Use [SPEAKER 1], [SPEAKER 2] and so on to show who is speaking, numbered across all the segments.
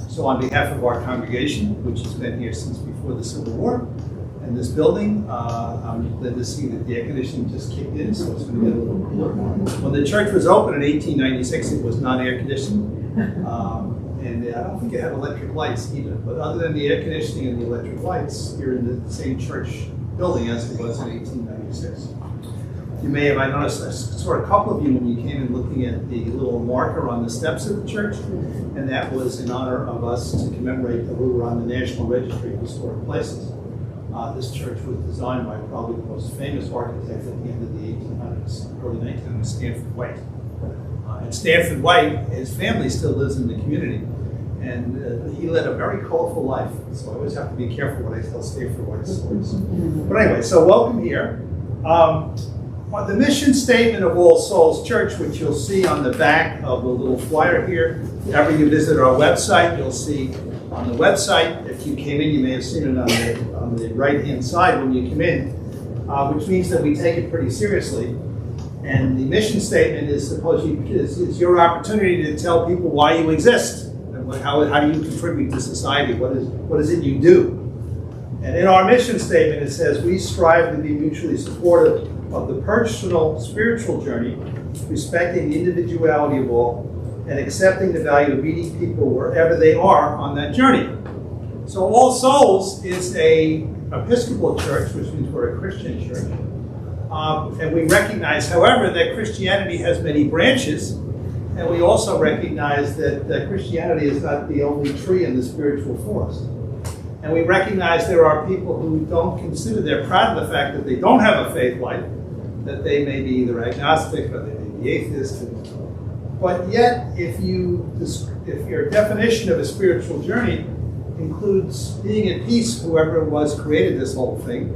[SPEAKER 1] So on behalf of our congregation, which has been here since before the Civil War, in this building, I'm glad to see that the air conditioning just kicked in, so it's going to get a little cooler. When the church was open in 1896, it was not air conditioned, and I don't think it had electric lights either. But other than the air conditioning and the electric lights, you're in the same church building as it was in 1896. You may have, I noticed, I saw a couple of you when you came in looking at the little marker on the steps of the church, and that was in honor of us to commemorate that we were on the National Registry of Historic Places. This church was designed by probably the most famous architect at the end of the 1800s, early 1900s, Stanford White. And Stanford White, his family still lives in the community, and he led a very colorful life. So I always have to be careful when I tell Stanford White stories. But anyway, so welcome here. The mission statement of All Souls Church, which you'll see on the back of the little flyer here. Whenever you visit our website, you'll see on the website, if you came in, you may have seen it on the right-hand side when you come in, which means that we take it pretty seriously. And the mission statement is your opportunity to tell people why you exist, and how do you contribute to society, what is it you do. And in our mission statement, it says, we strive to be mutually supportive of the personal spiritual journey, respecting the individuality of all, and accepting the value of meeting people wherever they are on that journey. So All Souls is a Episcopal church, which means we're a Christian church. And we recognize, however, that Christianity has many branches, and we also recognize that Christianity is not the only tree in the spiritual forest. And we recognize there are people who don't consider, they're proud of the fact that they don't have a faith life, that they may be either agnostic or they may be atheist. But yet, if your definition of a spiritual journey includes being at peace, whoever it was created this whole thing,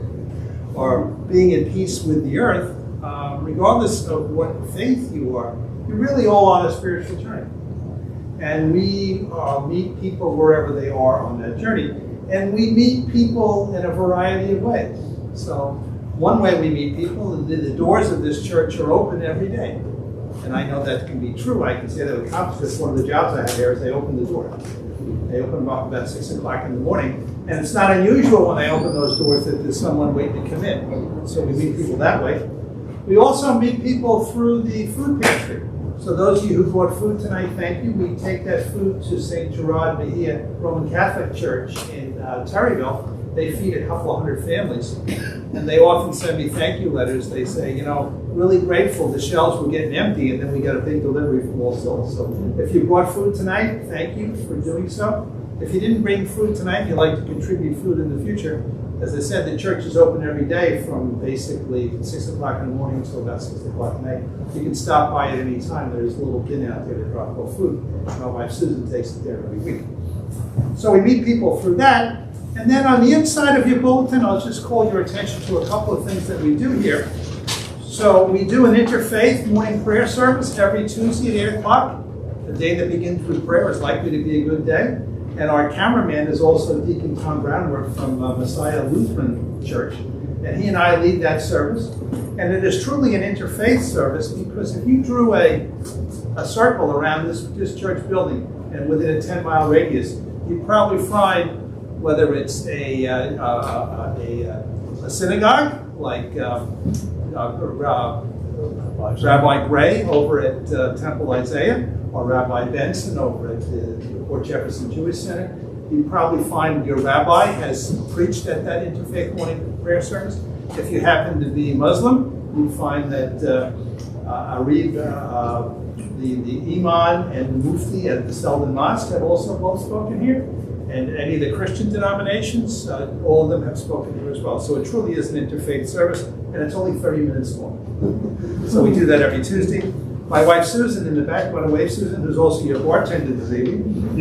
[SPEAKER 1] or being at peace with the earth, regardless of what faith you are, you're really all on a spiritual journey. And we meet people wherever they are on that journey. And we meet people in a variety of ways. So one way we meet people, the doors of this church are open every day. And I know that can be true. I can say that with confidence. One of the jobs I have there is they open the door. They open them up about 6 o'clock in the morning. And it's not unusual when they open those doors that there's someone waiting to come in. So we meet people that way. We also meet people through the food pantry. So those of you who bought food tonight, thank you. We take that food to St. Gerard Bahia Roman Catholic Church in Terryville. They feed a couple of hundred families. And they often send me thank you letters. They say, really grateful. The shelves were getting empty, and then we got a big delivery from All Souls. So if you brought food tonight, thank you for doing so. If you didn't bring food tonight, and you'd like to contribute food in the future, as I said, the church is open every day from basically 6 o'clock in the morning until about 6 o'clock at night. You can stop by at any time. There's a little bin out there to drop off food. My wife Susan takes it there every week. So we meet people through that. And then on the inside of your bulletin, I'll just call your attention to a couple of things that we do here. So we do an interfaith morning prayer service every Tuesday at 8 o'clock. The day that begins with prayer is likely to be a good day. And our cameraman is also Deacon Tom Brownworth from Messiah Lutheran Church. And he and I lead that service. And it is truly an interfaith service because if you drew a circle around this church building and within a 10-mile radius, you'd probably find whether it's a synagogue like Rabbi Gray over at Temple Isaiah, or Rabbi Benson over at the Port Jefferson Jewish Center. You probably find your rabbi has preached at that interfaith morning prayer service. If you happen to be Muslim, you find that the Imam and the Mufti at the Selden Mosque have also both spoken here. And any of the Christian denominations, all of them have spoken here as well. So it truly is an interfaith service, and it's only 30 minutes long. So we do that every Tuesday. My wife Susan in the back, by the way, Susan, who's also your bartender this evening,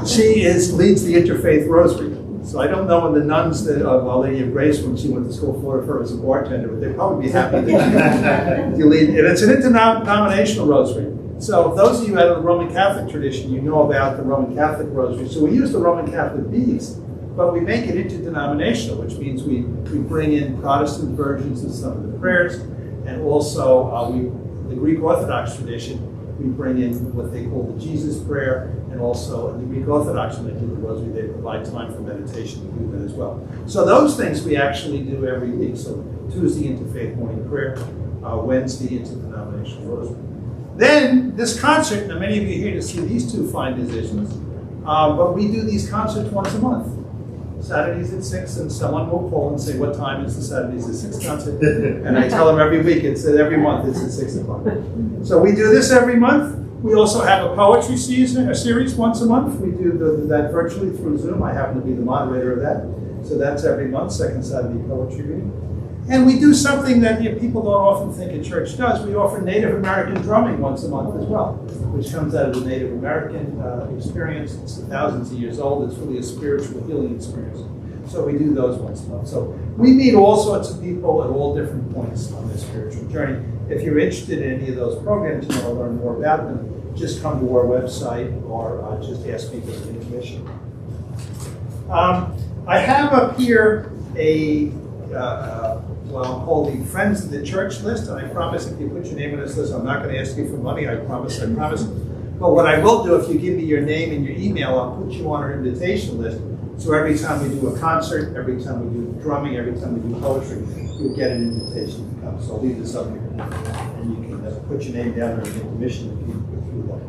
[SPEAKER 1] she leads the Interfaith Rosary. So I don't know when the nuns of Our Lady of Grace, when she went to school, thought her as a bartender, but they'd probably be happy that you lead. And it's an interdenominational rosary. So those of you out of the Roman Catholic tradition, you know about the Roman Catholic rosary. So we use the Roman Catholic beads, but we make it interdenominational, which means we bring in Protestant versions of some of the prayers, and also the Greek Orthodox tradition We bring in what they call the Jesus prayer, and also in the Greek Orthodox, when they do the Rosary, they provide time for meditation to do that as well. So those things we actually do every week. So Tuesday interfaith morning prayer, Wednesday interdenominational Rosary. Then this concert, now many of you are here to see these two fine musicians, but we do these concerts once a month. Saturdays at 6, and someone will call and say, what time is the Saturdays at 6 concert? And I tell them every week, every month it's at 6 o'clock. So we do this every month. We also have a poetry series once a month. We do that virtually through Zoom. I happen to be the moderator of that. So that's every month, second Saturday poetry reading. And we do something that people don't often think a church does. We offer Native American drumming once a month as well, which comes out of the Native American experience. It's thousands of years old. It's really a spiritual healing experience. So we do those once a month. So we meet all sorts of people at all different points on their spiritual journey. If you're interested in any of those programs, you want to learn more about them, just come to our website or just ask me for information. I have up here a called the Friends of the Church list, and I promise if you put your name on this list, I'm not going to ask you for money, I promise. But what I will do, if you give me your name and your email, I'll put you on our invitation list. So every time we do a concert, every time we do drumming, every time we do poetry, you'll get an invitation to come. So I'll leave this up here, and you can put your name down or get permission if you go through that.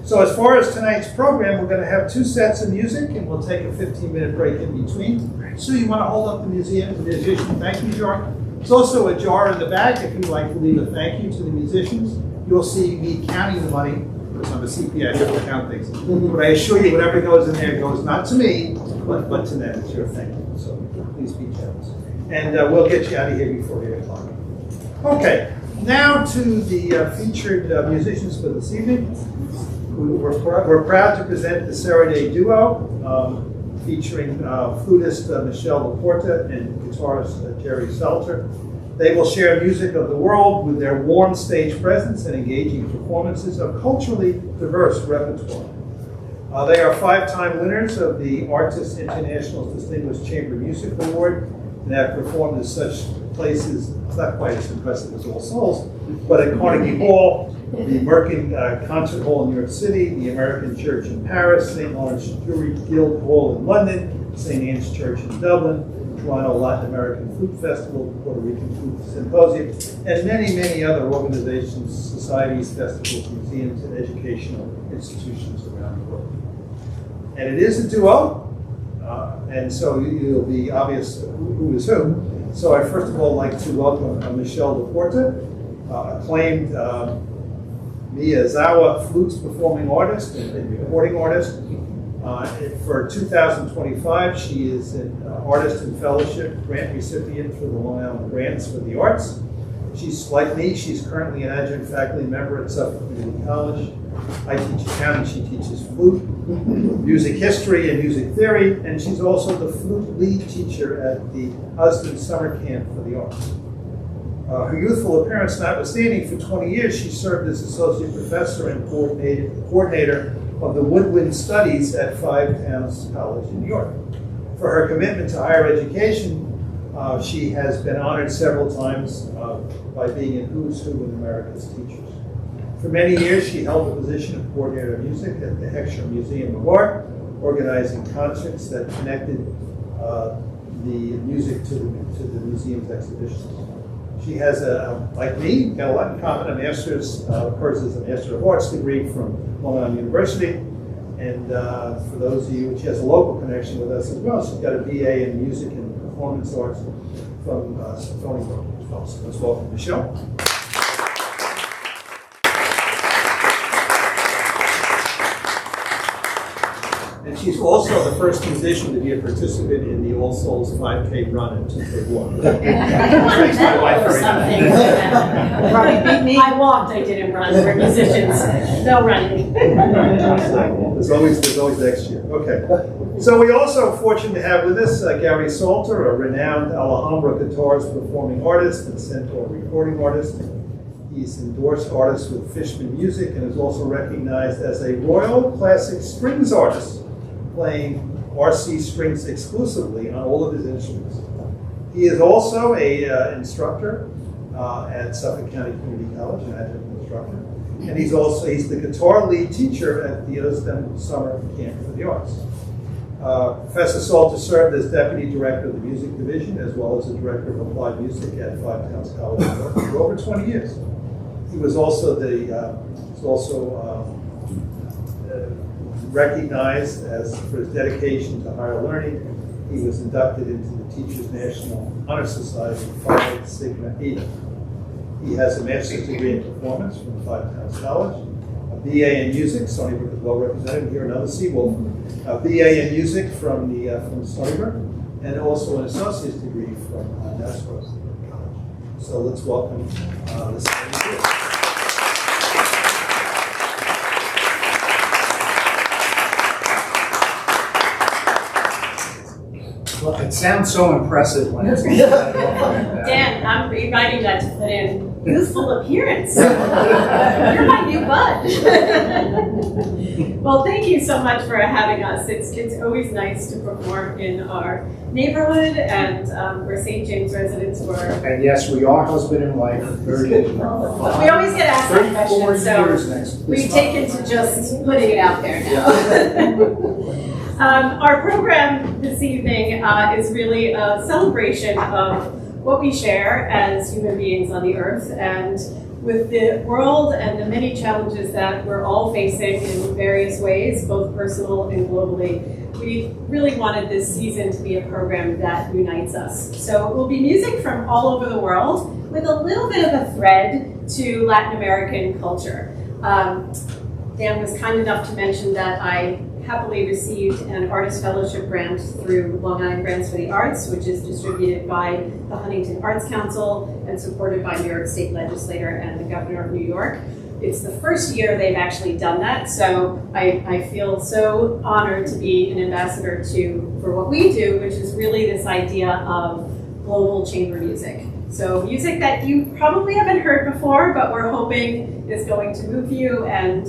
[SPEAKER 1] So as far as tonight's program, we're going to have 2 sets of music, and we'll take a 15-minute break in between. Sue, you want to hold up the musician? Thank you, jar. There's also a jar in the back if you'd like to leave a thank you to the musicians. You'll see me counting the money, because I'm a CPA, I have to count things. But I assure you, whatever goes in there goes not to me, but to them. It's your thank you. So please be generous. And we'll get you out of here before 8 o'clock. Okay, now to the featured musicians for this evening. We're proud to present the Serenade Duo, featuring flutist Michelle Laporta and guitarist Jerry Salter. They will share music of the world with their warm stage presence and engaging performances of culturally diverse repertoire. They are 5-time winners of the Artists International's Distinguished Chamber Music Award and have performed at such places, it's not quite as impressive as All Souls, but at Carnegie Hall, the Merkin Concert Hall in New York City, the American Church in Paris, St. Lawrence Jury Guild Hall in London, St. Anne's Church in Dublin, Toronto Latin American Flute Festival, Puerto Rican Flute Symposium, and many, many other organizations, societies, festivals, museums, and educational institutions around the world. And it is a duo, and so it'll be obvious who is who. So I first of all like to welcome Michelle Laporta, acclaimed Miyazawa flutes performing artist and recording artist. For 2025, she is an Artist in Fellowship grant recipient for the Long Island Grants for the Arts. She's like me, she's currently an adjunct faculty member at Suffolk Community College. I teach accounting, she teaches flute, music history, and music theory, and she's also the flute lead teacher at the Husband Summer Camp for the Arts. Her youthful appearance notwithstanding, for 20 years she served as associate professor and coordinator of the Woodwind Studies at Five Towns College in New York. For her commitment to higher education, she has been honored several times by being in Who's Who in America's Teachers. For many years, she held the position of coordinator of music at the Heckscher Museum of Art, organizing concerts that connected the music to the museum's exhibitions. She has, like me, got a lot in common, a master's, hers is a Master of Arts degree from Long Island University. And for those of you, she has a local connection with us as well. She's got a BA in Music and Performance Arts from Stony Brook as well. So let's welcome Michelle. And she's also the first musician to be a participant in the All Souls 5K run in 2001. Makes my wife very happy.
[SPEAKER 2] I walked, I didn't run for musicians. No running.
[SPEAKER 1] There's always next year. Okay. So we also are fortunate to have with us Gary Salter, a renowned Alhambra guitarist, performing artist, and centaur recording artist. He's endorsed artist with Fishman Music and is also recognized as a Royal Classic Strings artist, playing RC strings exclusively on all of his instruments. He is also an instructor at Suffolk County Community College, an adjunct instructor. And he's the guitar lead teacher at the OSTEM Summer Camp for the Arts. Professor Salter served as Deputy Director of the Music Division as well as the Director of Applied Music at Five Towns College of Art for over 20 years. He was also recognized for his dedication to higher learning. He was inducted into the Teachers National Honor Society, Phi Sigma Eta. He has a master's degree in performance from Five Towns College, a BA in music, Stony Brook is well represented here, another Seawolf, a BA in music from Stony Brook, and also an associate's degree from Nassau College. So let's welcome this lady.
[SPEAKER 3] Well, it sounds so impressive when it's
[SPEAKER 2] Dan, I'm rewriting that to put in youthful appearance. You're my new bud. Well, thank you so much for having us. It's always nice to perform in our neighborhood, and we're St. James residents.
[SPEAKER 3] And yes, we are husband and wife. Very good.
[SPEAKER 2] We always get asked that question, so we've taken to just putting it out there now. Our program this evening is really a celebration of what we share as human beings on the earth, and with the world and the many challenges that we're all facing in various ways, both personal and globally, we really wanted this season to be a program that unites us. So it will be music from all over the world with a little bit of a thread to Latin American culture. Dan was kind enough to mention that I happily received an Artist Fellowship grant through Long Island Grants for the Arts, which is distributed by the Huntington Arts Council and supported by New York State Legislator and the Governor of New York. It's the first year they've actually done that, so I feel so honored to be an ambassador for what we do, which is really this idea of global chamber music. So music that you probably haven't heard before, but we're hoping is going to move you, and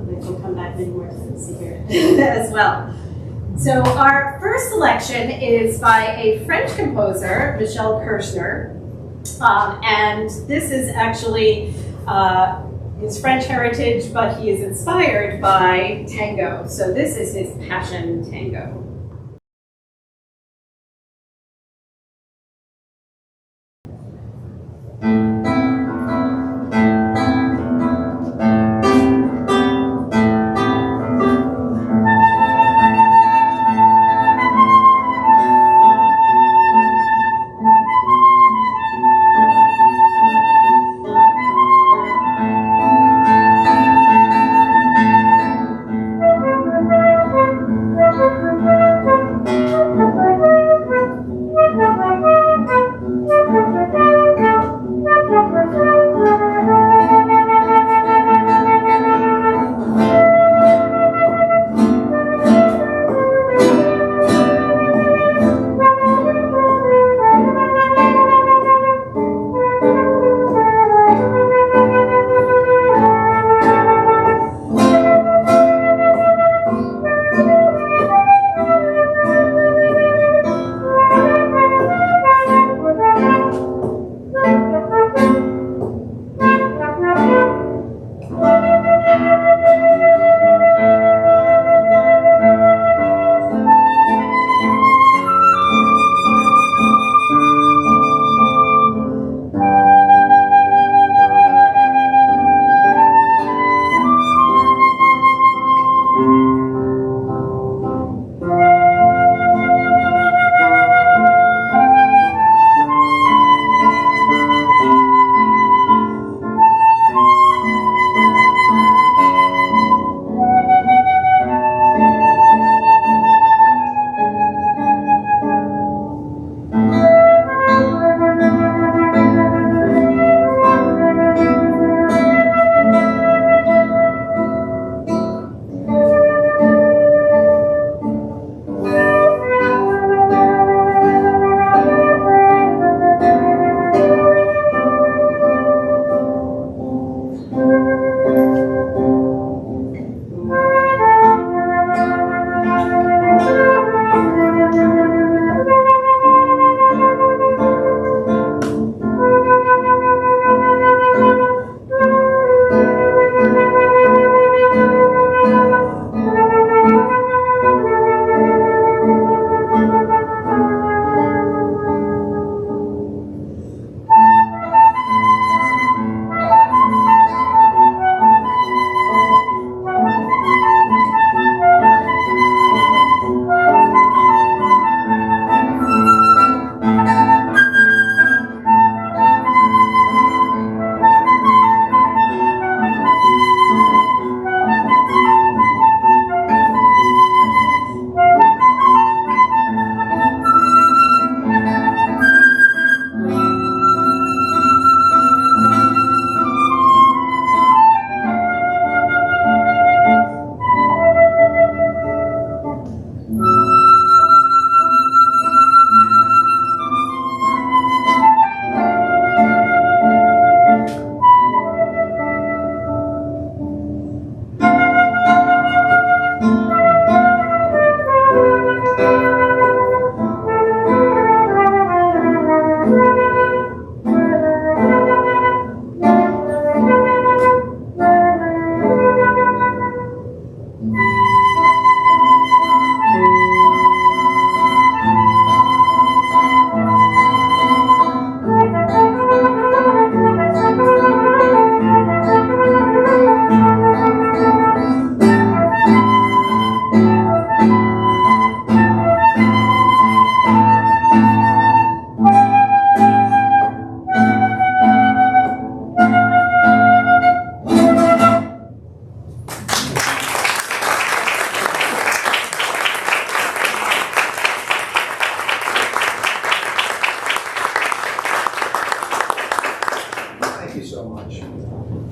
[SPEAKER 2] we'll come back many more times to hear it as well. So our first selection is by a French composer, Michel Kirchner, and this is actually his French heritage, but he is inspired by tango. So this is his Passion Tango.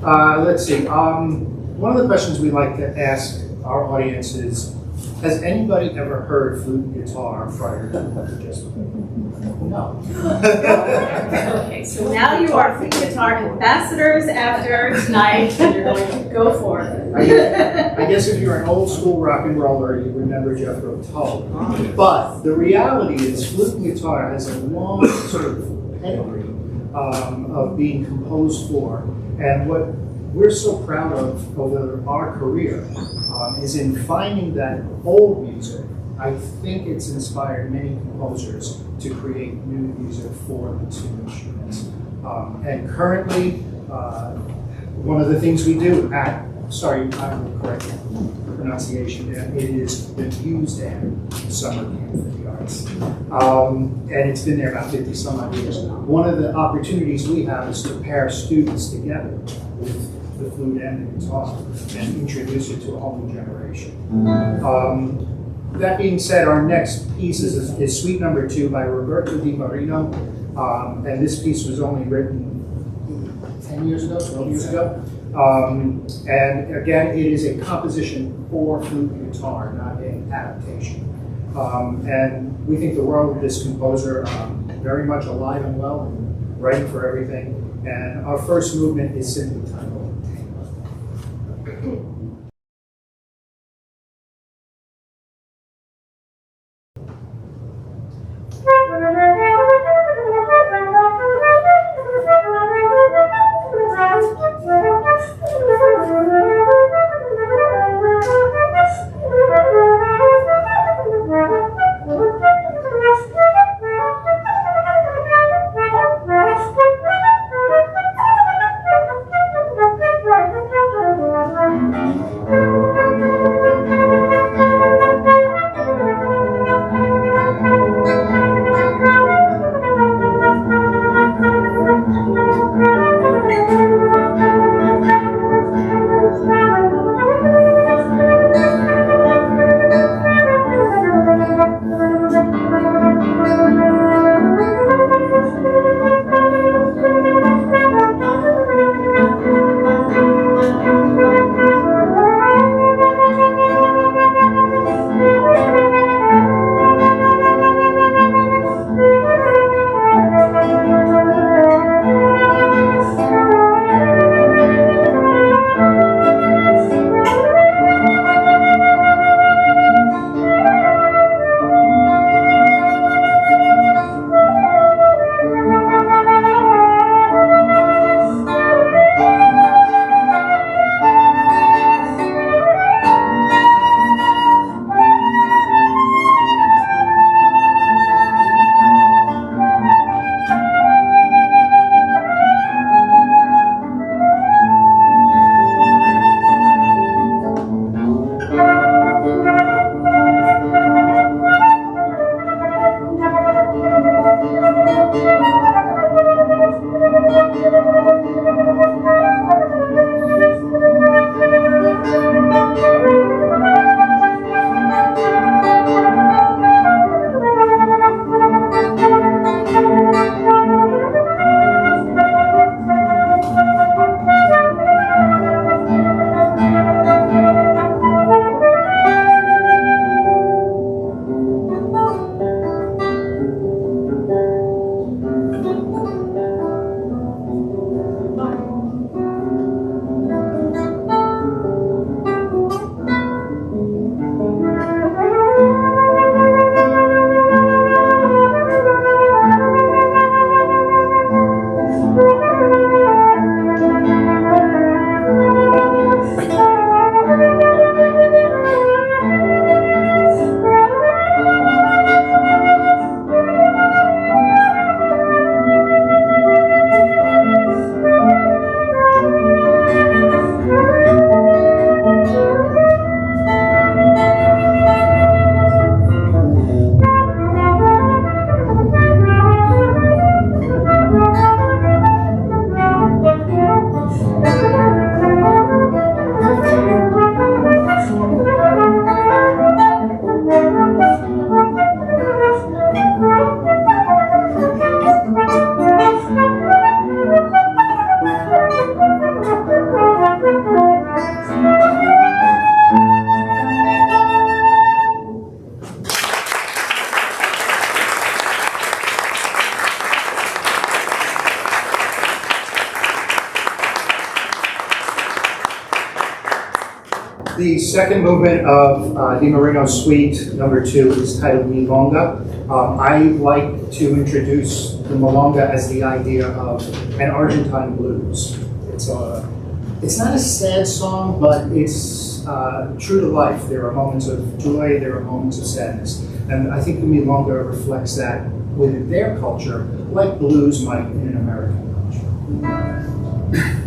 [SPEAKER 3] Let's see. One of the questions we like to ask our audience is, has anybody ever heard flute and guitar prior to this? No.
[SPEAKER 2] Okay, so now you are flute guitar ambassadors after tonight, and you're going to go for it.
[SPEAKER 3] I guess if you're an old school rock and roller, you remember Jethro Tull. But the reality is, flute and guitar has a long sort of pedigree of being composed for, and what we're so proud of over our career is in finding that old music. I think it's inspired many composers to create new music for the two instruments. And currently, one of the things we do at, sorry, I will correct the pronunciation there, it is the Museum Summer Camp for the Arts. And it's been there about 50 some odd years. One of the opportunities we have is to pair students together with the flute and the guitar and introduce it to a whole new generation. That being said, our next piece is Suite Number 2 by Roberto Di Marino. And this piece was only written 10 years ago, 12 years ago. And again, it is a composition for flute and guitar, not an adaptation. And we think the world of this composer very much alive and well, and writing for everything. And our first movement is simply titled Tango. The second movement of Di Marino's Suite Number 2 is titled Milonga. I like to introduce the milonga as the idea of an Argentine blues. It's not a sad song, but it's true to life. There are moments of joy, there are moments of sadness. And I think the milonga reflects that within their culture, like blues might in an American culture.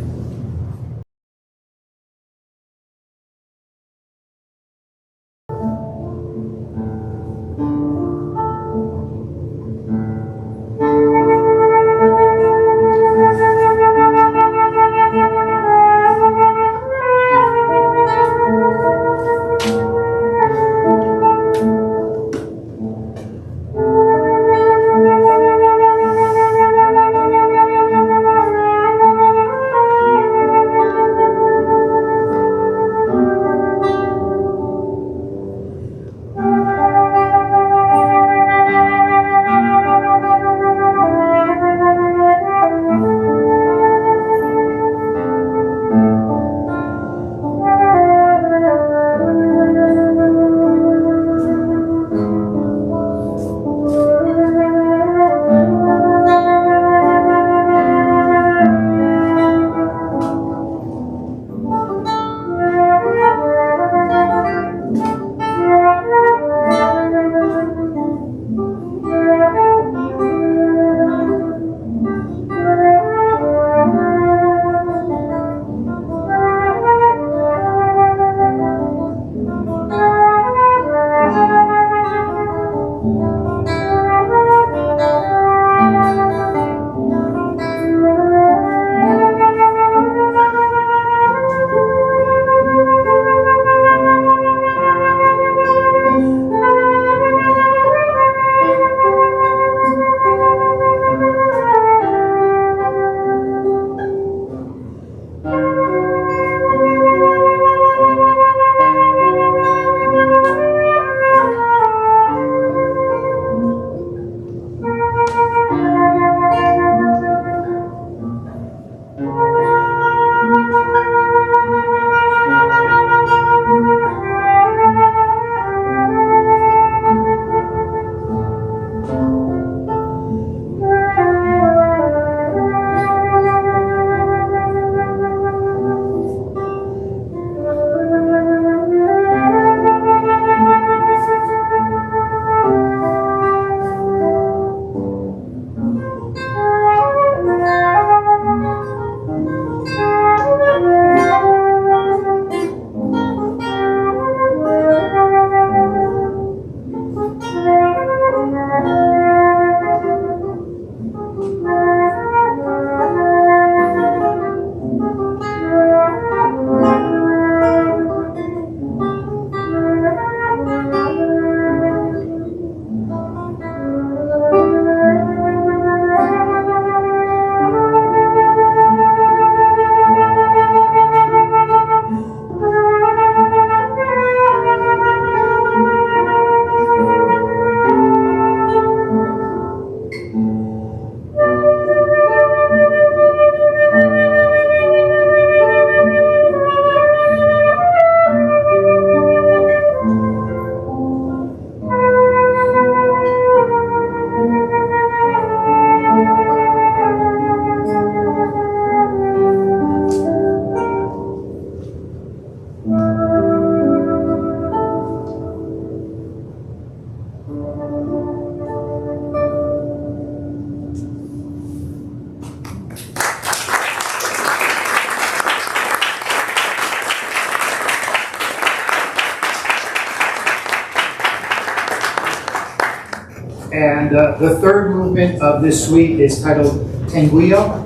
[SPEAKER 3] And the third movement of this suite is titled Tanguillo,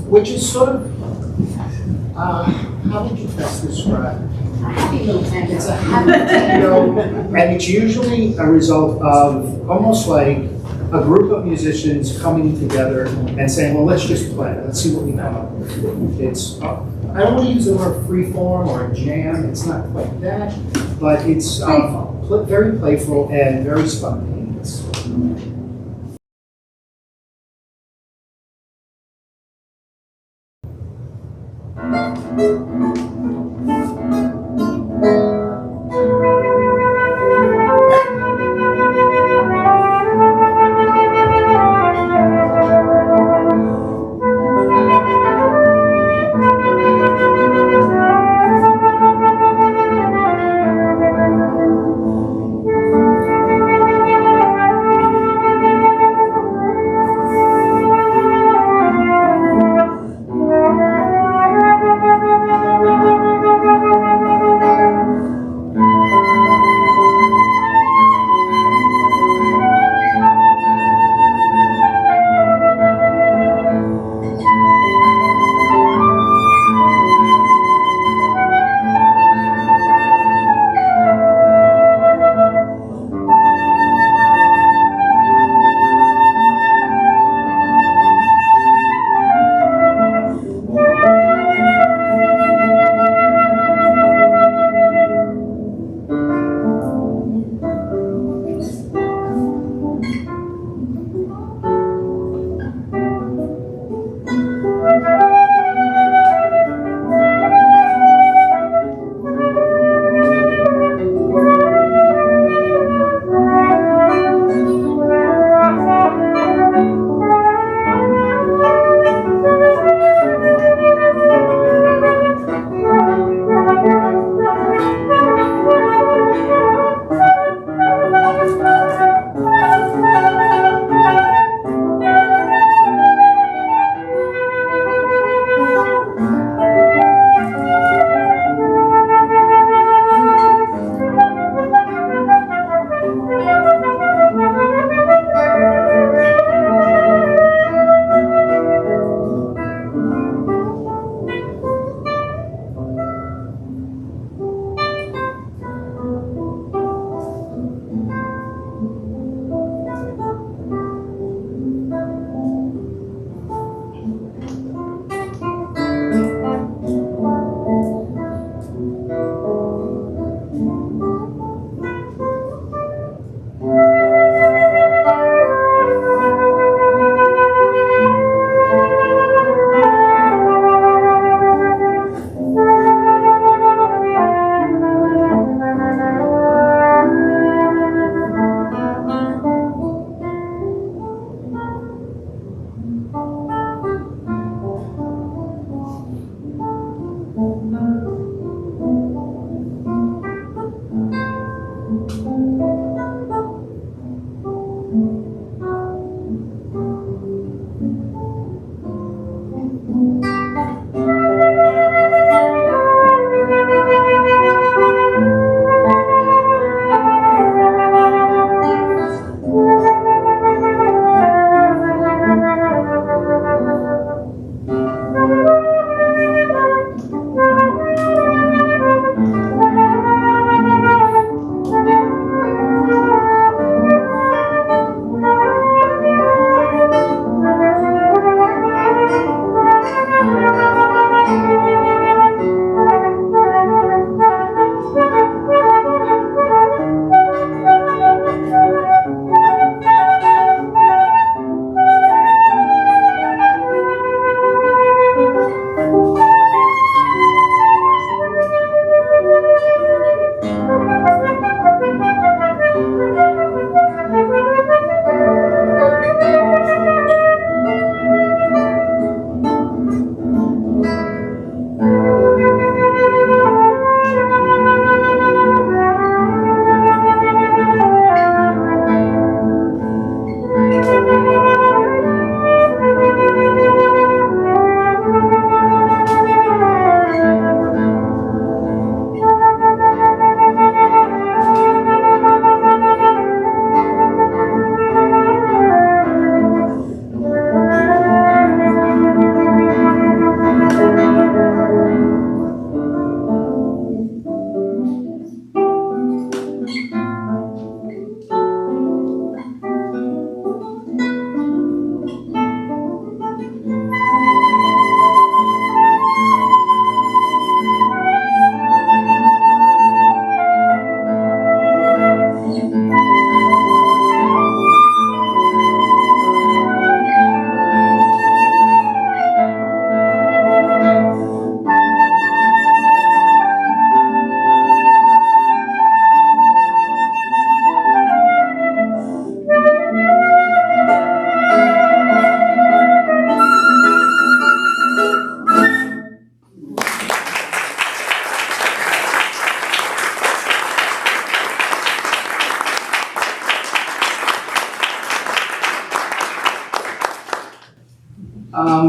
[SPEAKER 3] which is sort of, how would you best describe it? It's a happy tango, and it's usually a result of almost like a group of musicians coming together and saying, well, let's just play. Let's see what we come up with. It's, I don't want to use the word free form or a jam. It's not quite that, but it's very playful and very spontaneous.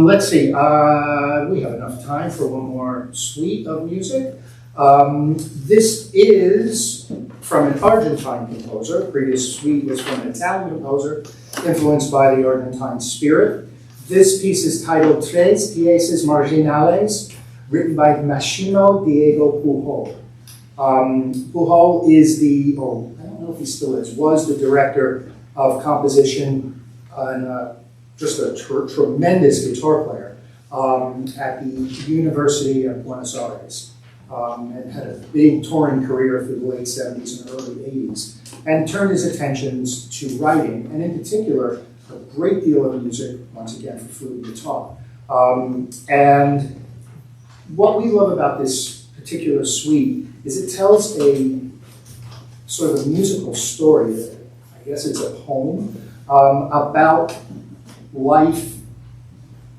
[SPEAKER 3] Let's see, we have enough time for one more suite of music. This is from an Argentine composer. The previous suite was from an Italian composer, influenced by the Argentine spirit. This piece is titled Tres Pieces Marginales, written by Máximo Diego Pujol. Pujol is I don't know if he still is, was the director of composition and just a tremendous guitar player at the University of Buenos Aires. And had a big touring career through the late 70s and early 80s, and turned his attentions to writing, and in particular, a great deal of music, once again, for flute and guitar. And what we love about this particular suite is it tells a sort of a musical story, I guess it's a poem, about life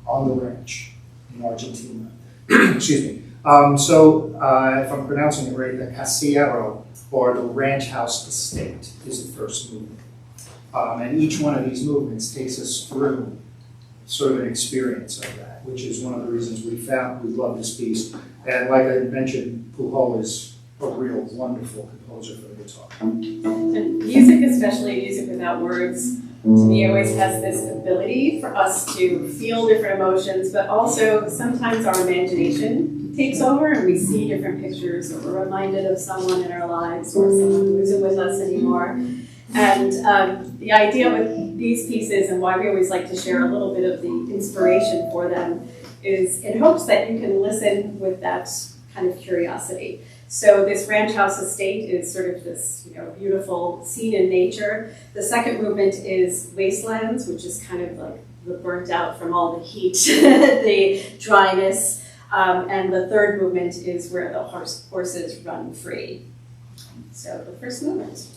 [SPEAKER 3] on the ranch in Argentina. Excuse me. If I'm pronouncing it right, the Casillero, or the ranch house estate, is the first movement. And each one of these movements takes us through sort of an experience of that, which is one of the reasons we love this piece. And like I mentioned, Pujol is a real wonderful composer for the guitar.
[SPEAKER 2] And music, especially music without words, to me always has this ability for us to feel different emotions, but also sometimes our imagination takes over and we see different pictures, or we're reminded of someone in our lives or someone who isn't with us anymore. And the idea with these pieces, and why we always like to share a little bit of the inspiration for them, is in hopes that you can listen with that kind of curiosity. So this ranch house estate is sort of this, beautiful scene in nature. The second movement is wastelands, which is kind of like the burnt out from all the heat, the dryness. And the third movement is where the horses run free. So the first movement.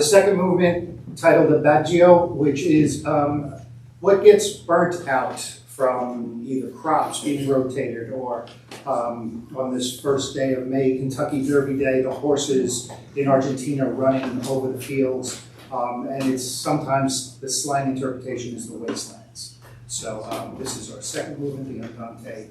[SPEAKER 3] second movement, titled Adagio, which is what gets burnt out from either crops being rotated or on this first day of May, Kentucky Derby Day, the horses in Argentina running over the fields. And it's sometimes the slang interpretation is the wastelands. So this is our second movement, the Andante.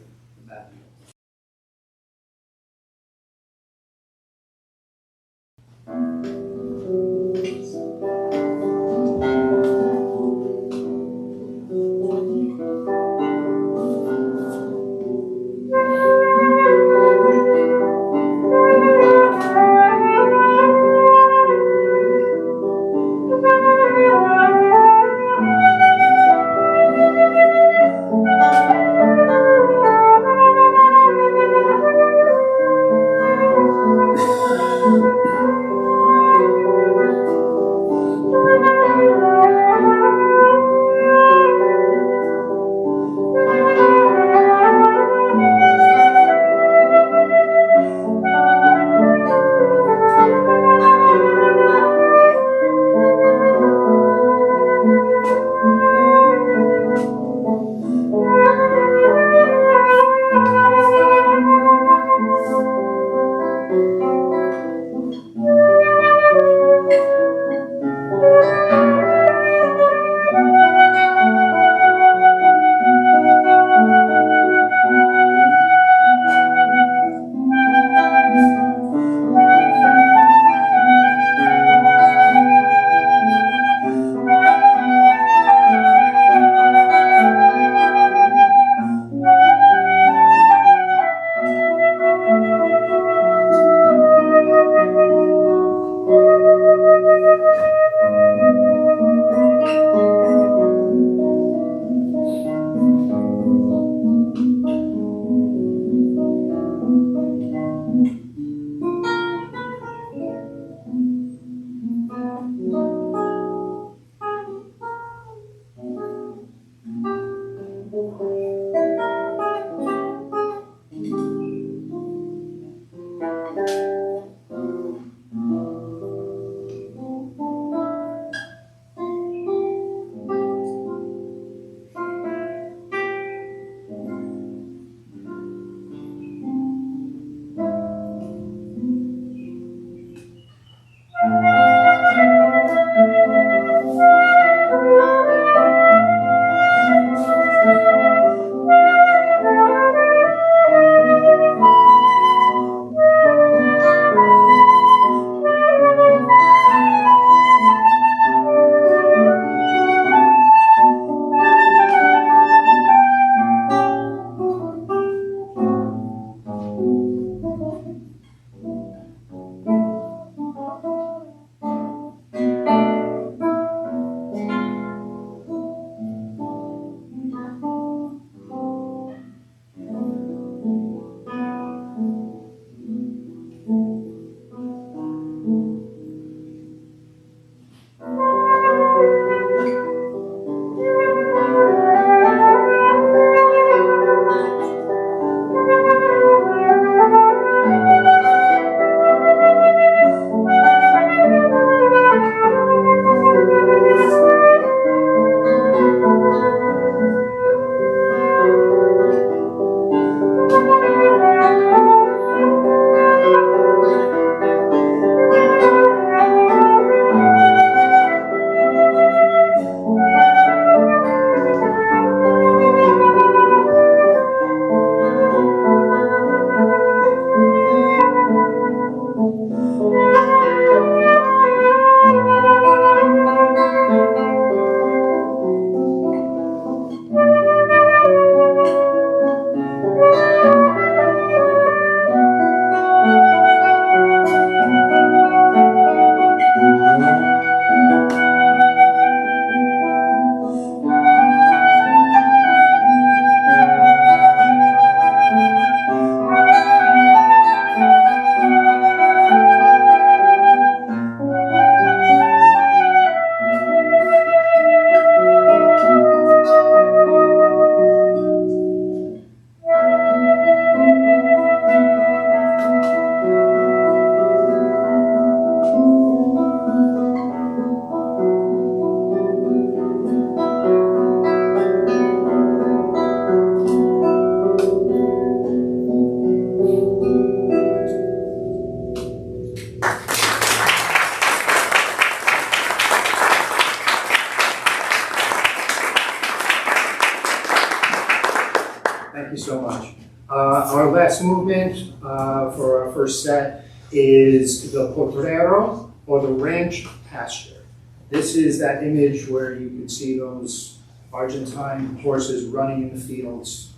[SPEAKER 3] Thank you so much. Our last movement for our first set is the Potrero, or the ranch pasture. This is that image where you can see those Argentine horses running in the fields,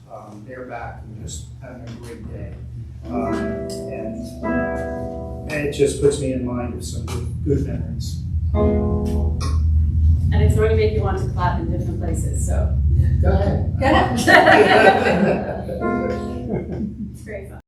[SPEAKER 3] bareback, and just having a great day. And it just puts me in mind of some good memories.
[SPEAKER 2] And it's going to make you want to clap in different places, so.
[SPEAKER 3] Go ahead.
[SPEAKER 2] Go ahead. It's very fun.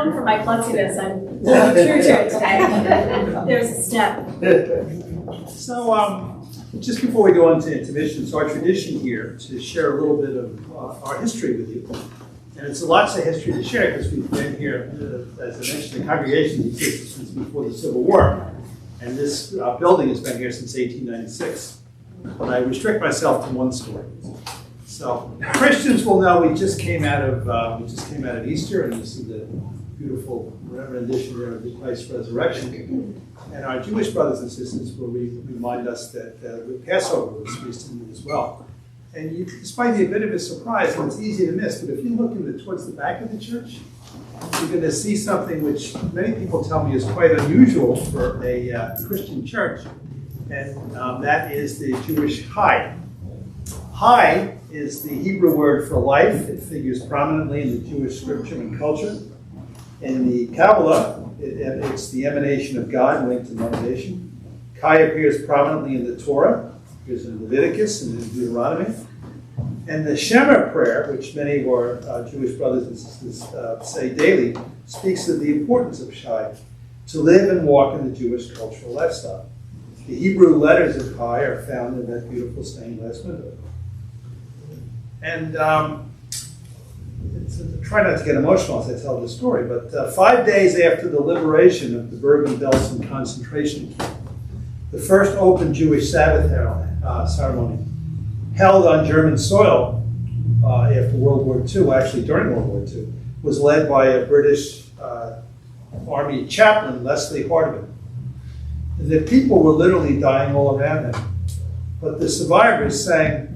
[SPEAKER 2] known for my klutziness. I'm holding true to it today. There's a step.
[SPEAKER 1] So, just before we go into intermission, it's our tradition here to share a little bit of our history with you. And it's lots of history to share because we've been here, as I mentioned, the congregation existed since before the Civil War. And this building has been here since 1896. But I restrict myself to one story. So Christians will know we just came out of Easter, and you see the beautiful rendition there of the Christ's resurrection. And our Jewish brothers and sisters will remind us that the Passover was recently as well. And despite the bit of a surprise, and it's easy to miss, but if you look towards the back of the church, you're going to see something which many people tell me is quite unusual for a Christian church, and that is the Jewish Chai. Chai is the Hebrew word for life. It figures prominently in the Jewish scripture and culture. In the Kabbalah, it's the emanation of God linked to motivation. Chai appears prominently in the Torah, appears in Leviticus and in Deuteronomy. And the Shema prayer, which many of our Jewish brothers and sisters say daily, speaks of the importance of Chai, to live and walk in the Jewish cultural lifestyle. The Hebrew letters of Chai are found in that beautiful stained glass window. And try not to get emotional as I tell this story, but 5 days after the liberation of the Bergen-Belsen concentration camp, the first open Jewish Sabbath ceremony held on German soil after World War II, actually during World War II, was led by a British Army chaplain, Leslie Hardeman. And the people were literally dying all around them. But the survivors sang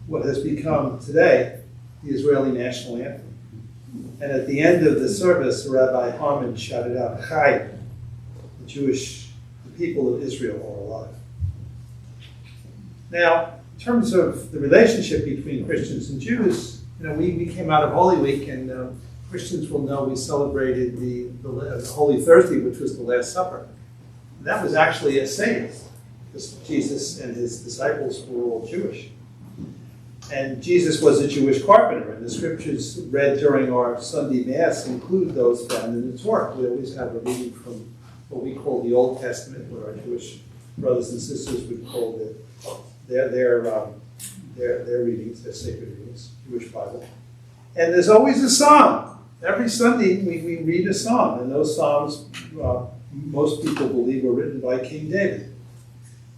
[SPEAKER 1] what has become today the Israeli national anthem. And at the end of the service, Rabbi Harman shouted out, "Chai, the people of Israel are alive." Now, in terms of the relationship between Christians and Jews, we came out of Holy Week, and Christians will know we celebrated the Holy Thursday, which was the Last Supper. And that was actually a saying, because Jesus and his disciples were all Jewish. And Jesus was a Jewish carpenter, and the scriptures read during our Sunday Mass include those found in the Torah. We always have a reading from what we call the Old Testament, what our Jewish brothers and sisters would call their readings, their sacred readings, Jewish Bible. And there's always a psalm. Every Sunday we read a psalm, and those psalms, most people believe, were written by King David.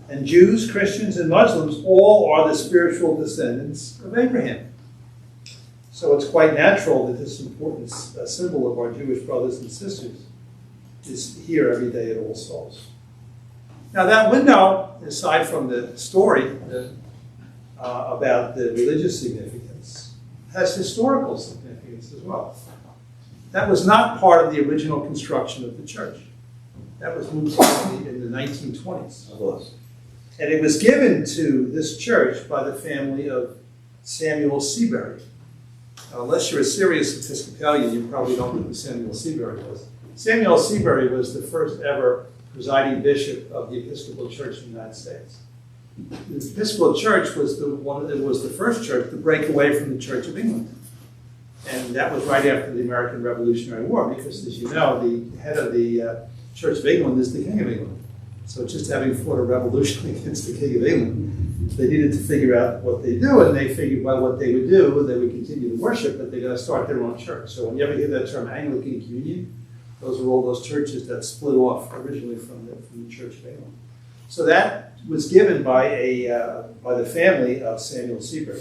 [SPEAKER 1] And Jews, Christians, and Muslims all are the spiritual descendants of Abraham. So it's quite natural that this important symbol of our Jewish brothers and sisters is here every day at All Souls. Now that window, aside from the story about the religious significance, has historical significance as well. That was not part of the original construction of the church. That was moved in the 1920s. And it was given to this church by the family of Samuel Seabury. Now, unless you're a serious Episcopalian, you probably don't know who Samuel Seabury was. Samuel Seabury was the first ever presiding bishop of the Episcopal Church in the United States. The Episcopal Church was the first church to break away from the Church of England. And that was right after the American Revolutionary War, because, as you know, the head of the Church of England is the King of England. So just having fought a revolution against the King of England, they needed to figure out what they do, and they figured by what they would do, they would continue to worship, but they got to start their own church. So when you ever hear that term Anglican Communion, those are all those churches that split off originally from the Church of England. So that was given by the family of Samuel Seabury.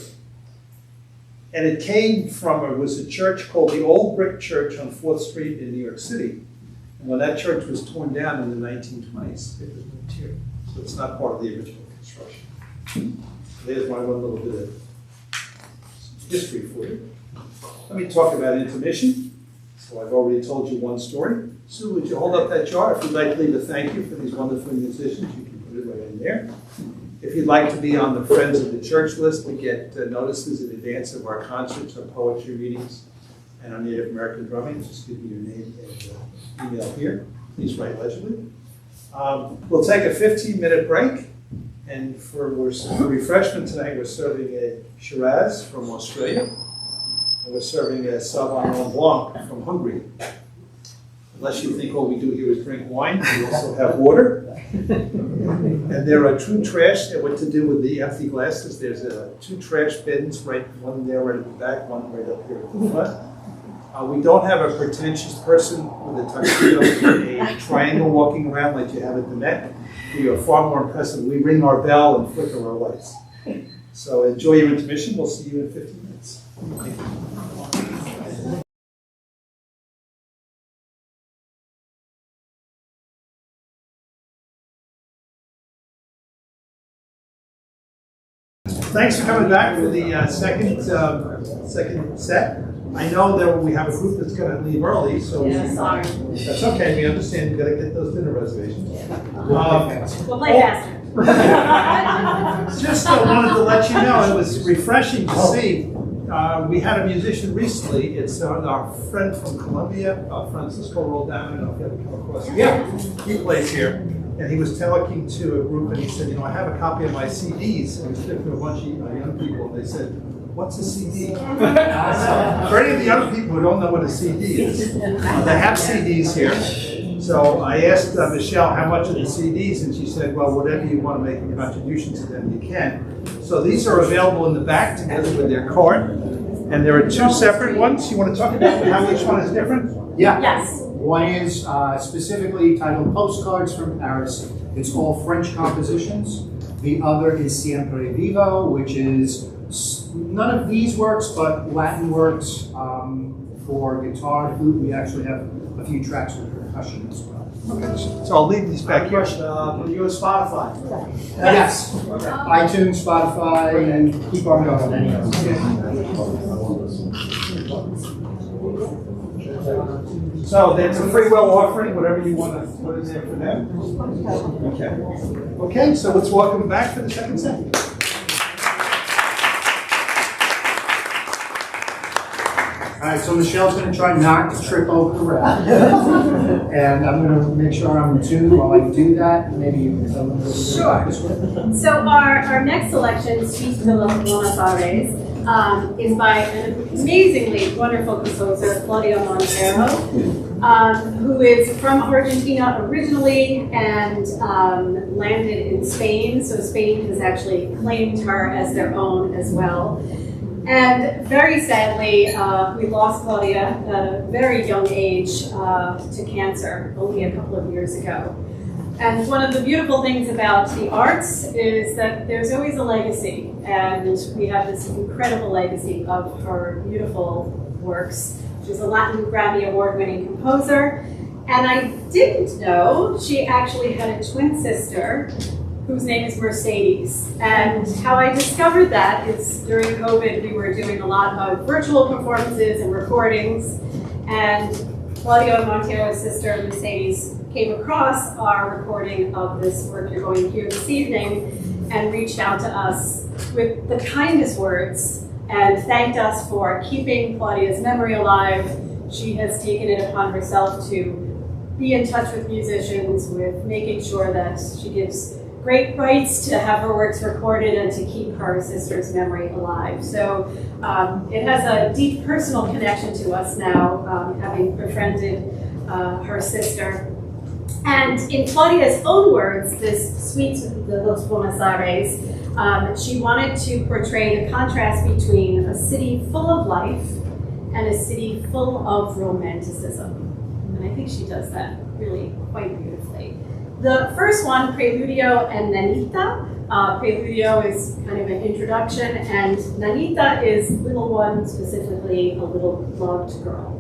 [SPEAKER 1] And it was a church called the Old Brick Church on 4th Street in New York City. And when that church was torn down in the 1920s, it was moved here. So it's not part of the original construction. There's my one little bit of history for you. Let me talk about intermission. So I've already told you one story. Sue, would you hold up that jar? If you'd like to leave a thank you for these wonderful musicians, you can put it right in there. If you'd like to be on the Friends of the Church list to get notices in advance of our concerts, our poetry readings, and our Native American drumming, just give me your name and email here. Please write legibly. We'll take a 15-minute break, and for refreshment tonight, we're serving a Shiraz from Australia, and we're serving a Sauvignon Blanc from Hungary. Unless you think all we do here is drink wine, we also have water. And there are two trash, what to do with the empty glasses, there's two trash bins, right, one there right at the back, one right up here at the front. We don't have a pretentious person with a tuxedo and a triangle walking around like you have at the Met. We are far more impressive. We ring our bell and flicker our lights. So enjoy your intermission. We'll see you in 15 minutes. Thanks for coming back for the second set. I know that we have a group that's going to leave early, so
[SPEAKER 2] Yeah, sorry.
[SPEAKER 1] that's okay. We understand. You've got to get those dinner reservations.
[SPEAKER 2] We'll play faster.
[SPEAKER 1] Just wanted to let you know, it was refreshing to see. We had a musician recently. It's our friend from Colombia, Francisco Roldan. I don't know if you ever come across him. Yeah, he plays here. And he was talking to a group, and he said, I have a copy of my CDs. And he was speaking to a bunch of young people, and they said, what's a CD? For any of the young people who don't know what a CD is, they have CDs here. So I asked Michelle how much are the CDs, and she said, well, whatever you want to make a contribution to them, you can. So these are available in the back together with their card. And there are two separate ones. You want to talk about how each one is different?
[SPEAKER 3] Yeah.
[SPEAKER 2] Yes.
[SPEAKER 3] One is specifically titled Postcards from Paris. It's all French compositions. The other is Siempre Vivo, which is none of these works, but Latin works for guitar, flute. We actually have a few tracks with percussion as well.
[SPEAKER 1] Okay. So I'll leave these back here.
[SPEAKER 3] You're on Spotify? Yes. iTunes, Spotify, and keep on going.
[SPEAKER 1] So that's a free will offering, whatever you want to put in there for them. Okay. Okay, so let's welcome back for the second set.
[SPEAKER 3] All right, so Michelle's going to try not to trip over the rack. And I'm going to make sure I'm in tune while I do that. Maybe you can tell me a little bit about this one.
[SPEAKER 2] So our next selection, Suite de los Buenos Aires, is by an amazingly wonderful composer, Claudio Montero, who is from Argentina originally and landed in Spain. So Spain has actually claimed her as their own as well. And very sadly, we lost Claudia at a very young age to cancer only a couple of years ago. And one of the beautiful things about the arts is that there's always a legacy, and we have this incredible legacy of her beautiful works. She's a Latin Grammy Award-winning composer, and I didn't know she actually had a twin sister whose name is Mercedes. And how I discovered that is during COVID, we were doing a lot of virtual performances and recordings, and Claudio Montero's sister, Mercedes, came across our recording of this work you're going to hear this evening and reached out to us with the kindest words and thanked us for keeping Claudia's memory alive. She has taken it upon herself to be in touch with musicians, with making sure that she gives great rights to have her works recorded and to keep her sister's memory alive. So it has a deep personal connection to us now, having befriended her sister. And in Claudia's own words, this Suite de los Buenos Aires, she wanted to portray the contrast between a city full of life and a city full of romanticism. And I think she does that really quite beautifully. The first one, Preludio and Nanita. Preludio is kind of an introduction, and Nanita is little one, specifically a little loved girl.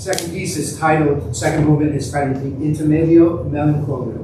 [SPEAKER 3] Second piece is titled, second movement is titled the Intermedio Melancolio.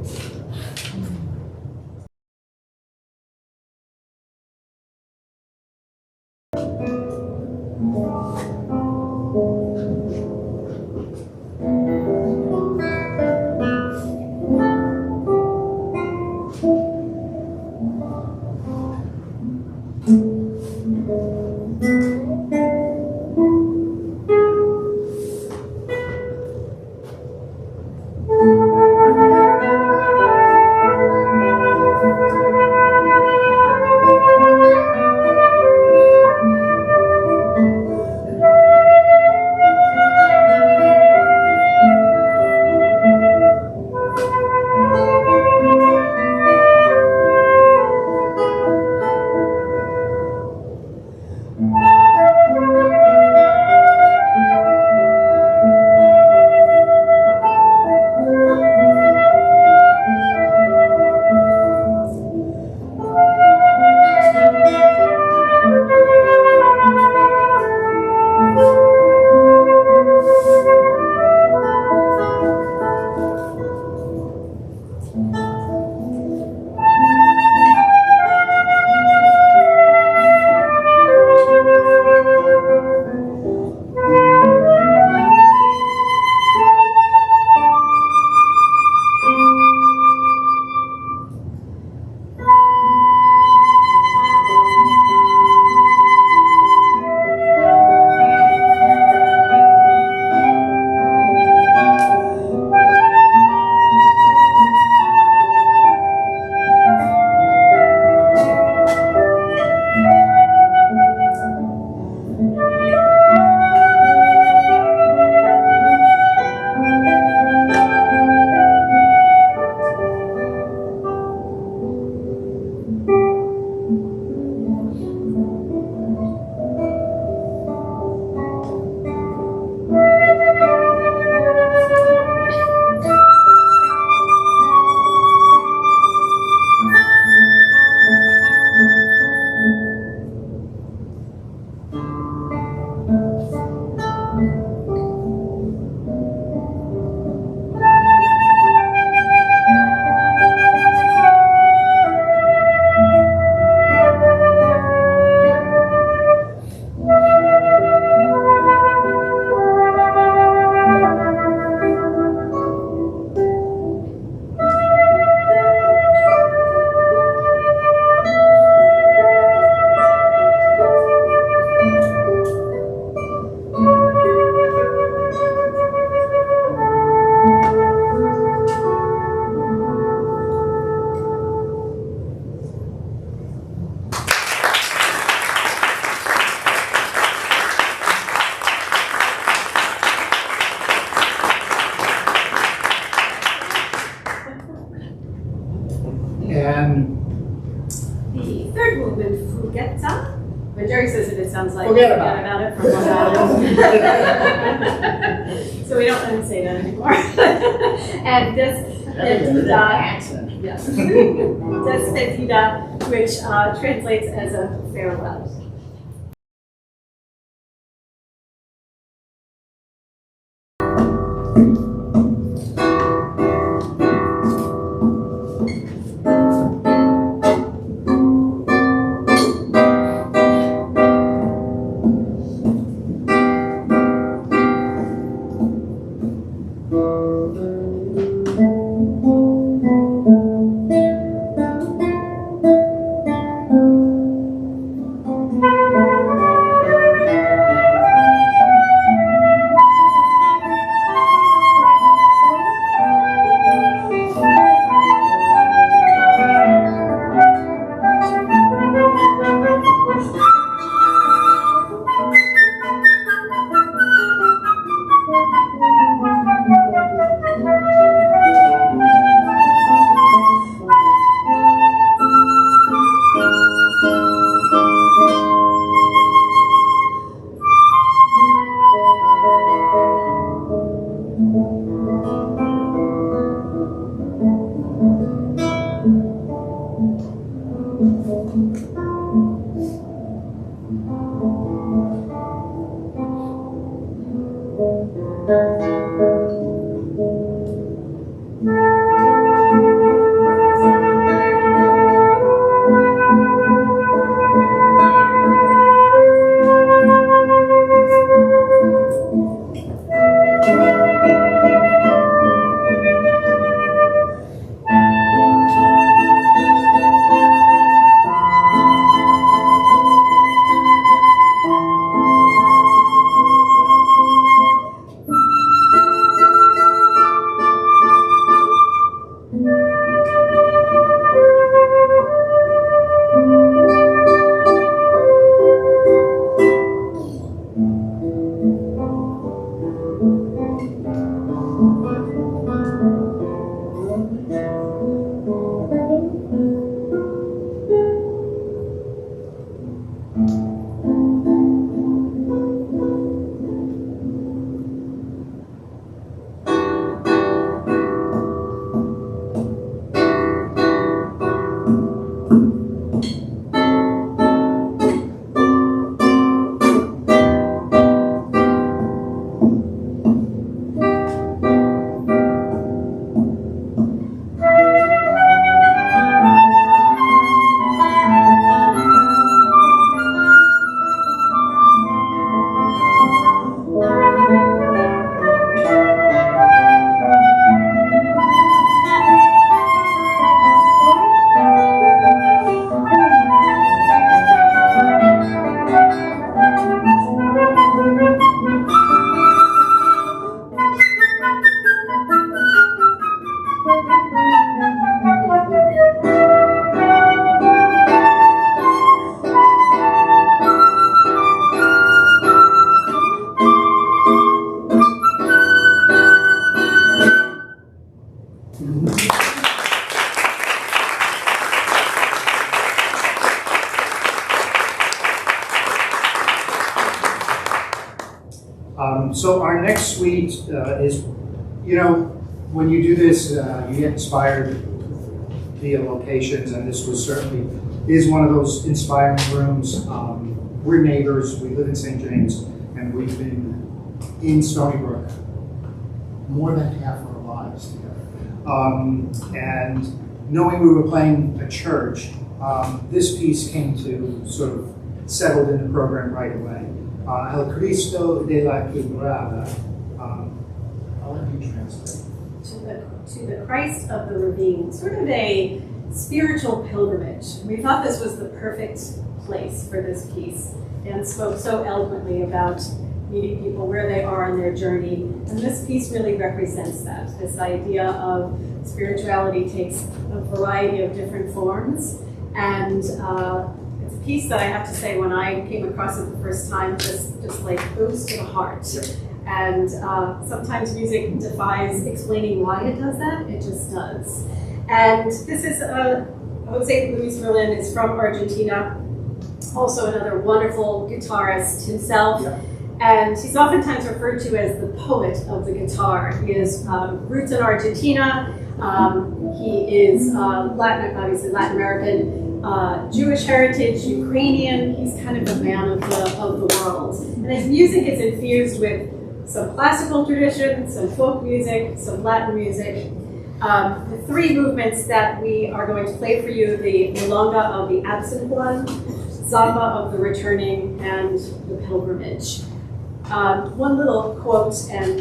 [SPEAKER 3] And
[SPEAKER 2] The third movement, Fugetta. When Jerry says it, it sounds like
[SPEAKER 3] Forget about
[SPEAKER 2] it from Long Island. So we don't let him say that anymore. And Despedida,
[SPEAKER 3] accent.
[SPEAKER 2] yes, Despedida, which translates as a farewell.
[SPEAKER 3] So our next suite is, you know, when you do this, you get inspired via locations, and this was certainly is one of those inspiring rooms. We're neighbors. We live in St. James, and we've been in Stony Brook more than half our lives together. And knowing we were playing a church, this piece came to sort of settled in the program right away. El Cristo de la Quebrada. I'll let you translate.
[SPEAKER 2] To the Christ of the Ravine, sort of a spiritual pilgrimage. We thought this was the perfect place for this piece, and spoke so eloquently about meeting people where they are in their journey. And this piece really represents that. This idea of spirituality takes a variety of different forms, and it's a piece that I have to say, when I came across it the first time, just like goes to the heart. And sometimes music defies explaining why it does that, it just does. And this is Jose Luis Merlin is from Argentina, also another wonderful guitarist himself.
[SPEAKER 3] Yeah.
[SPEAKER 2] And he's oftentimes referred to as the poet of the guitar. He has roots in Argentina. He is obviously Latin American, Jewish heritage, Ukrainian. He's kind of a man of the world. And his music is infused with some classical tradition, some folk music, some Latin music. The three movements that we are going to play for you, the Milonga of the Absent One, Samba of the Returning, and the Pilgrimage. One little quote, and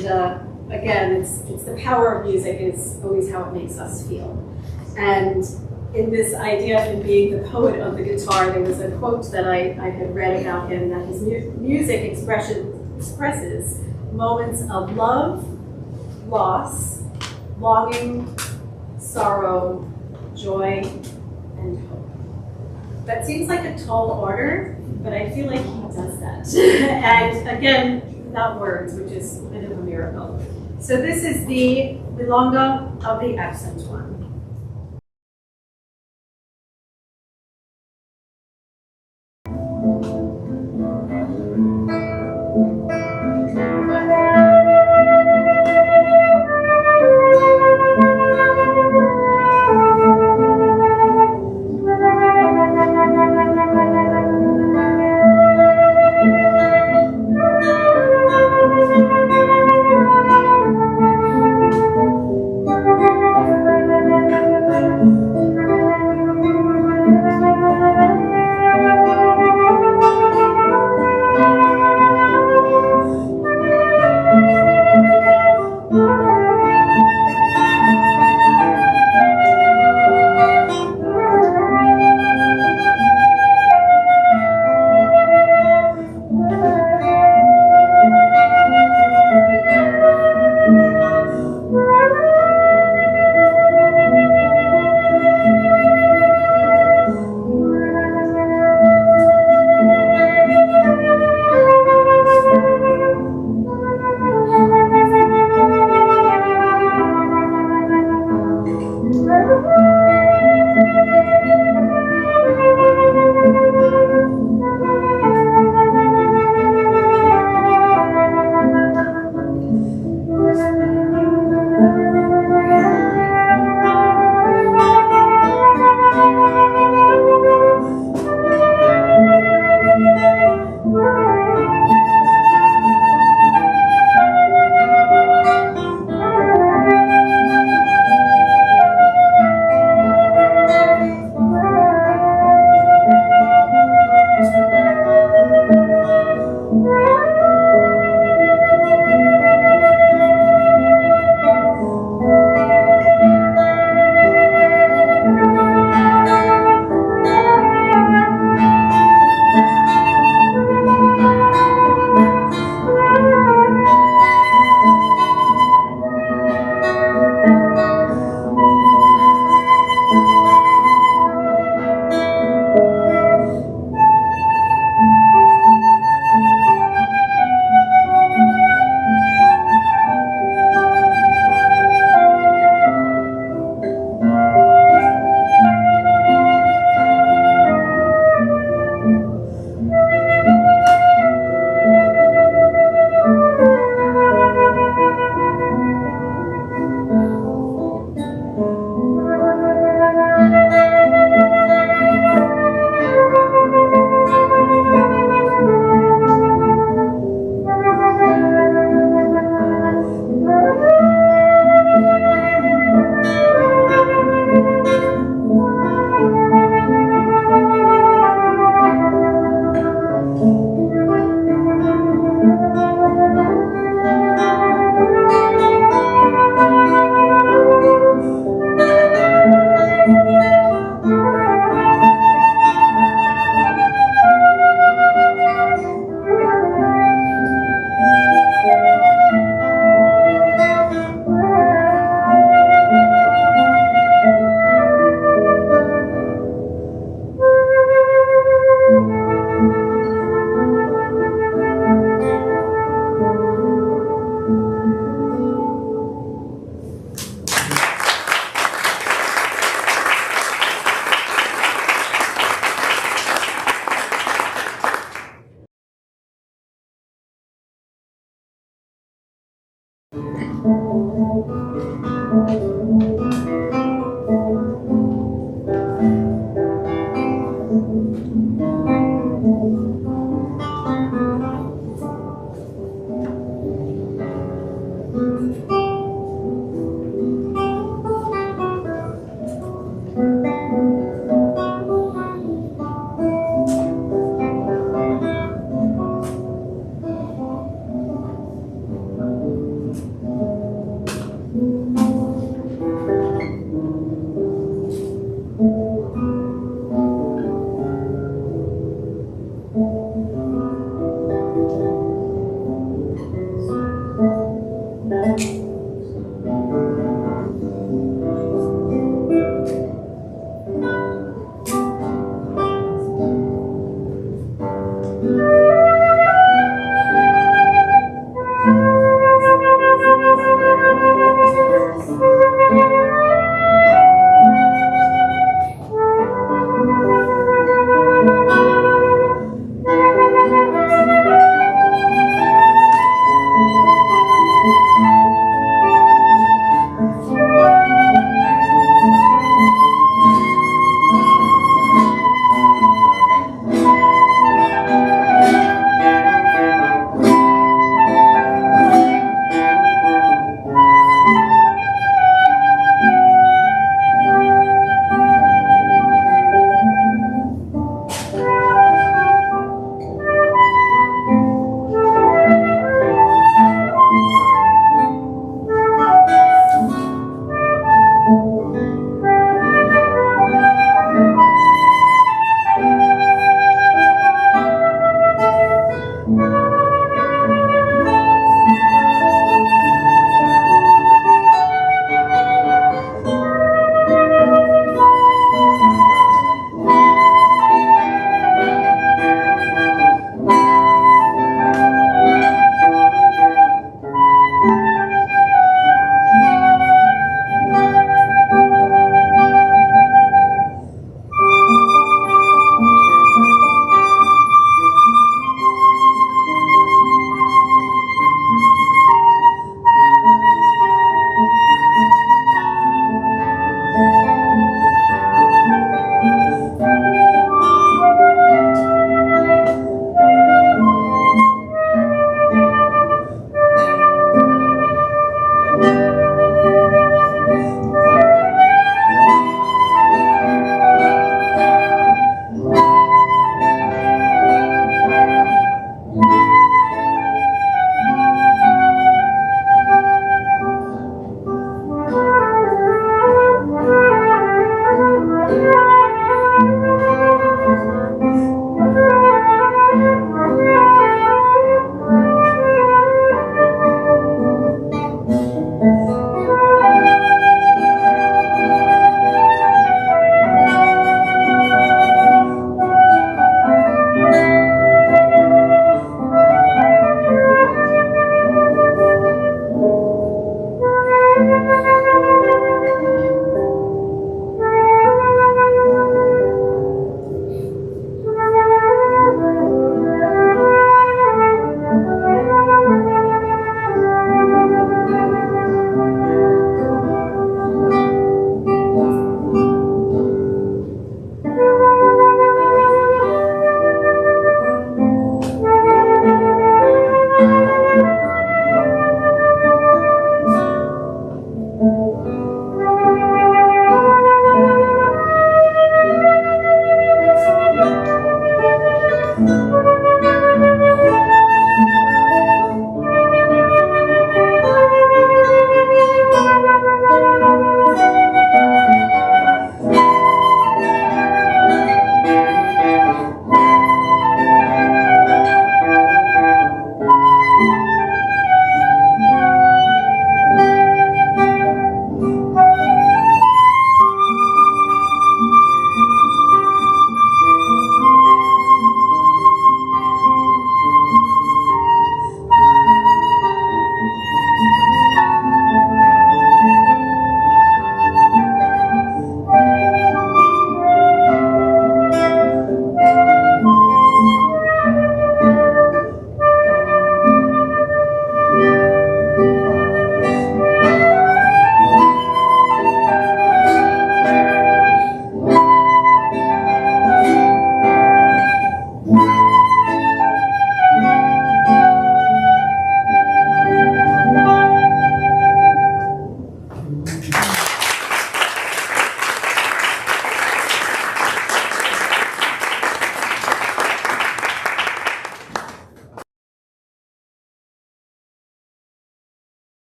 [SPEAKER 2] again, it's the power of music is always how it makes us feel. And in this idea of him being the poet of the guitar, there was a quote that I had read about him, that his music expresses moments of love, loss, longing, sorrow, joy, and hope. That seems like a tall order, but I feel like he does that. And again, without words, which is a bit of a miracle. So this is the Milonga of the Absent One.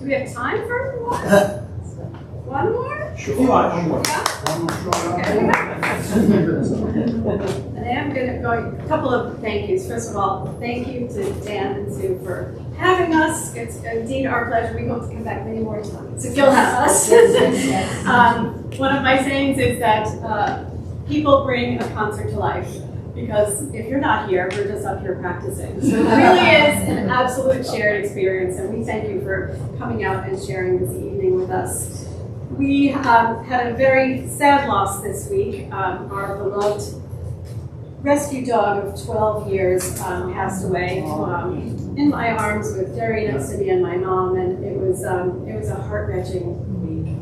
[SPEAKER 2] Do we have time for one? One more?
[SPEAKER 1] Sure. One more.
[SPEAKER 2] Okay. And I am going a couple of thank yous. First of all, thank you to Dan and Sue for having us. It's indeed our pleasure. We hope to come back many more times if you'll have us. One of my sayings is that people bring a concert to life. Because if you're not here, we're just up here practicing. So it really is an absolute shared experience, and we thank you for coming out and sharing this evening with us. We had a very sad loss this week. Our beloved rescue dog of 12 years passed away in my arms with Jerry next to me and my mom, and it was a heart-wrenching week.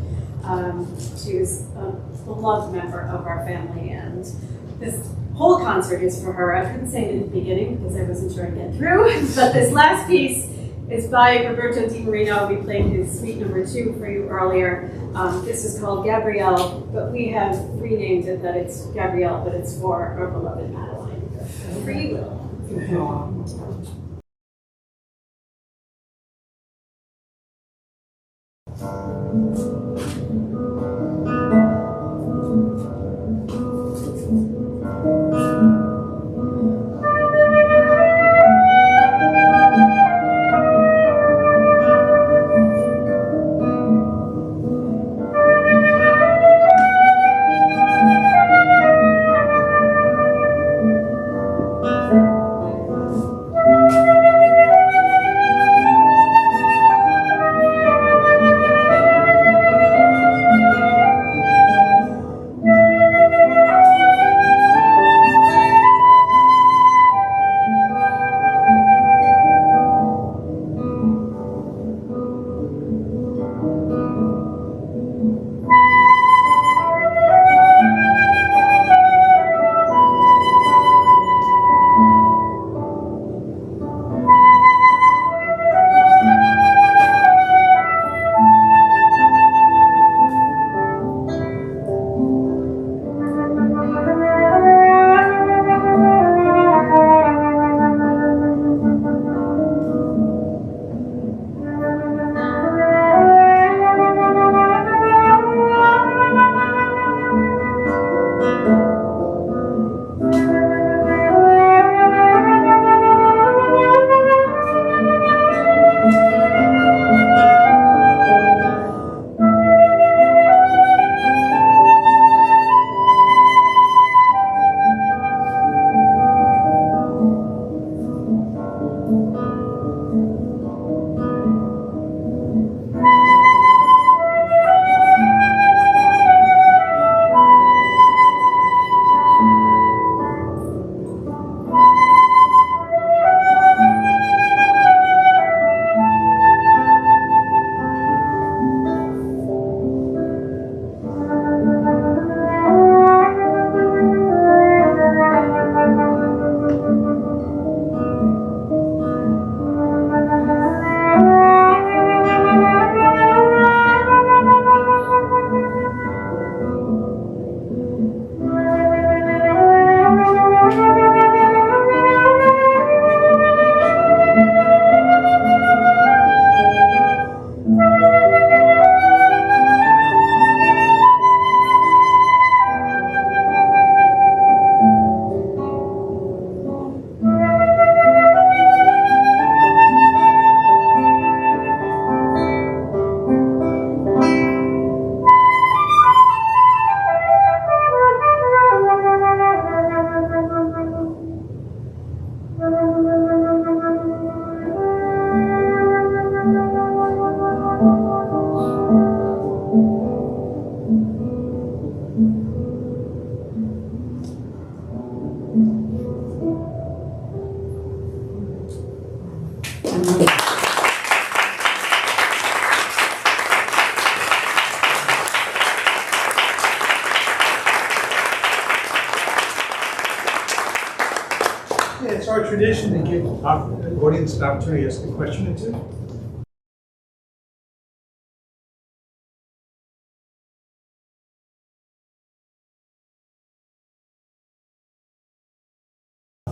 [SPEAKER 2] She was a beloved member of our family, and this whole concert is for her. I couldn't sing in the beginning because I wasn't sure I'd get through, but this last piece is by Roberto Di Marino. We played his suite number 2 for you earlier. This is called Gabrielle, but we have renamed it that it's Gabrielle, but it's for our beloved Madeline. For you, Will.
[SPEAKER 1] tradition to give the audience an opportunity to ask a question or two.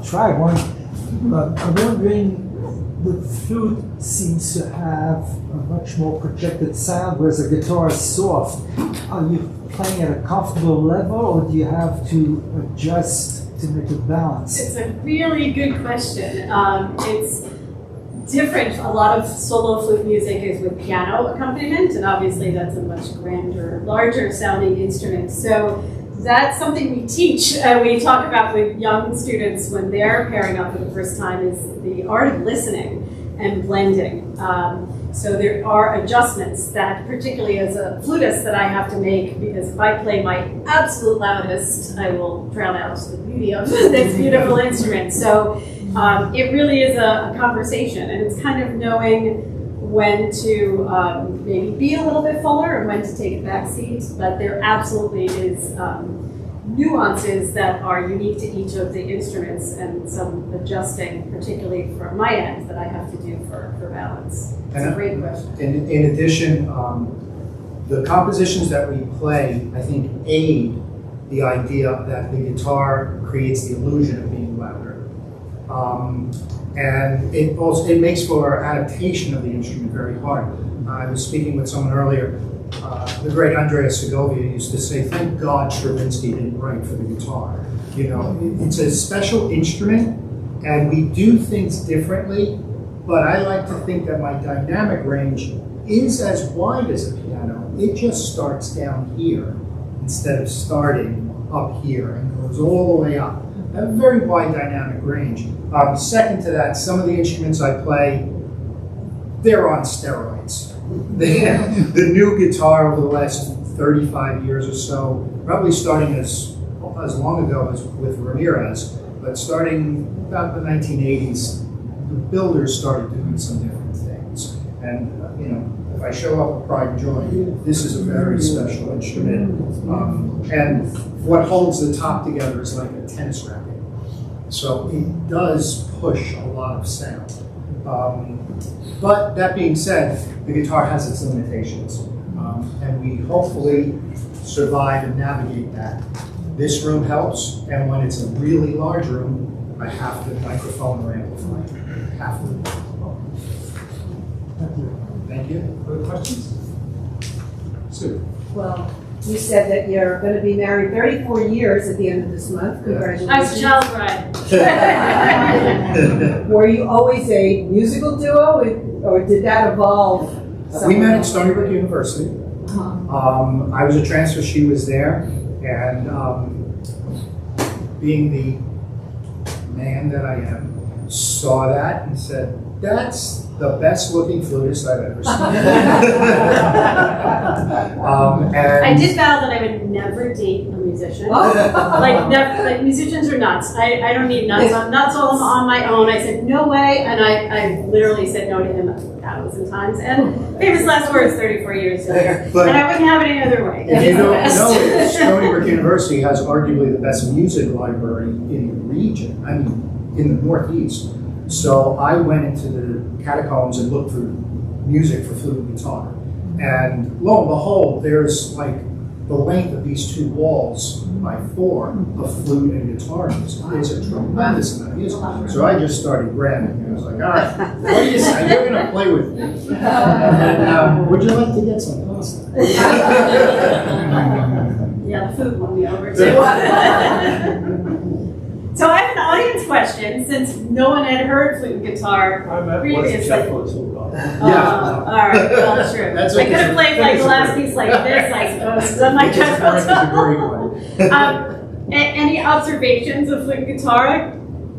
[SPEAKER 4] Try one, but I'm wondering, the flute seems to have a much more projected sound, whereas the guitar is soft. Are you playing at a comfortable level, or do you have to adjust to make it balance?
[SPEAKER 2] It's a really good question. It's different. A lot of solo flute music is with piano accompaniment, and obviously that's a much grander, larger sounding instrument. So that's something we teach. We talk about with young students when they're pairing up for the first time is the art of listening and blending. So there are adjustments that, particularly as a flutist, that I have to make, because if I play my absolute loudest, I will drown out the beauty of this beautiful instrument. So it really is a conversation, and it's kind of knowing when to maybe be a little bit fuller and when to take a back seat, but there absolutely is nuances that are unique to each of the instruments, and some adjusting, particularly from my end, that I have to do for balance. It's a great question.
[SPEAKER 3] In addition, the compositions that we play, I think, aid the idea that the guitar creates the illusion of being louder. And it makes for adaptation of the instrument very hard. I was speaking with someone earlier. The great Andrea Segovia used to say, "Thank God Stravinsky didn't write for the guitar." You know, it's a special instrument, and we do things differently. But I like to think that my dynamic range is as wide as a piano. It just starts down here instead of starting up here and goes all the way up. I have a very wide dynamic range. Second to that, some of the instruments I play, they're on steroids. The new guitar over the last 35 years or so, probably starting as long ago as with Ramirez, but starting about the 1980s, the builders started doing some different things. And if I show up with pride and joy, this is a very special instrument. And what holds the top together is like a tennis racket. So it does push a lot of sound. But that being said, the guitar has its limitations. And we hopefully survive and navigate that. This room helps, and when it's a really large room, I have to microphone or amplify. Have to. Thank you.
[SPEAKER 1] Other questions? Sue?
[SPEAKER 5] Well, you said that you're going to be married 34 years at the end of this month. Congratulations.
[SPEAKER 2] I was a child bride.
[SPEAKER 5] Were you always a musical duo, or did that evolve?
[SPEAKER 3] We met at Stony Brook University. I was a transfer, she was there, and being the man that I am, saw that and said, "That's the best looking flutist I've ever seen." And
[SPEAKER 2] I did vow that I would never date a musician. Like musicians are nuts. I don't need nuts. I'm nuts all on my own. I said no way, and I literally said no to him 1,000 times. And famous last words 34 years later.
[SPEAKER 3] But
[SPEAKER 2] and I wouldn't have it any other way.
[SPEAKER 3] if you don't know it, Stony Brook University has arguably the best music library in the region. I mean, in the Northeast. So I went into the catacombs and looked for music for flute and guitar. And lo and behold, there's like the length of these two walls by 4 of flute and guitar music. It's a tremendous amount of music. So I just started grabbing. And I was like, all right, what do you say? You're going to play with me. And would you like to get some pasta?
[SPEAKER 2] Yeah, the food won me over too. So I have an audience question, since no one had heard flute and guitar previously.
[SPEAKER 1] Yeah.
[SPEAKER 2] All right, well, true.
[SPEAKER 3] That's
[SPEAKER 2] I could have played like the last piece like this, I suppose, on my Any observations of flute and guitar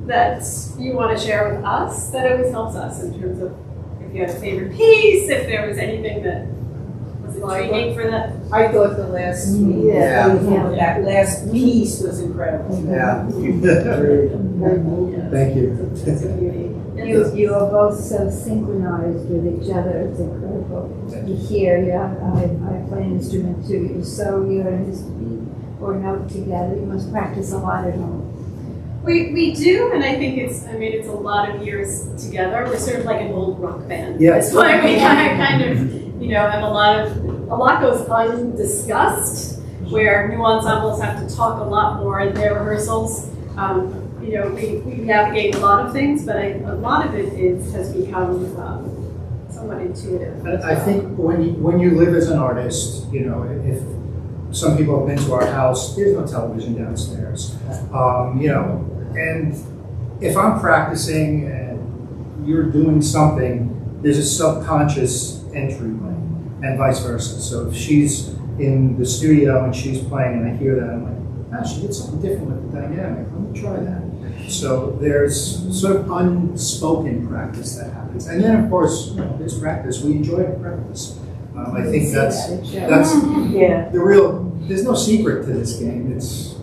[SPEAKER 2] that you want to share with us? That always helps us in terms of if you had a favorite piece, if there was anything that was intriguing for that.
[SPEAKER 5] I thought the last that last piece was incredible.
[SPEAKER 3] Yeah. Thank you.
[SPEAKER 2] It's a beauty.
[SPEAKER 6] You are both so synchronized with each other. It's incredible to hear. Yeah, I play an instrument too. So you're in this beat or note together. You must practice a lot at home.
[SPEAKER 2] We do, and I think it's a lot of years together. We're sort of like an old rock band.
[SPEAKER 3] Yes.
[SPEAKER 2] That's why we kind of, have a lot goes undiscussed, where new ensembles have to talk a lot more in their rehearsals. We navigate a lot of things, but a lot of it has become somewhat intuitive.
[SPEAKER 3] I think when you live as an artist, if some people have been to our house, there's no television downstairs. And if I'm practicing and you're doing something, there's a subconscious entryway, and vice versa. So if she's in the studio and she's playing and I hear that, I'm like, she did something different with the dynamic. Let me try that. So there's sort of unspoken practice that happens. And then, of course, there's practice. We enjoy practice. I think that's
[SPEAKER 5] Yeah.
[SPEAKER 3] the real, there's no secret to this game. It's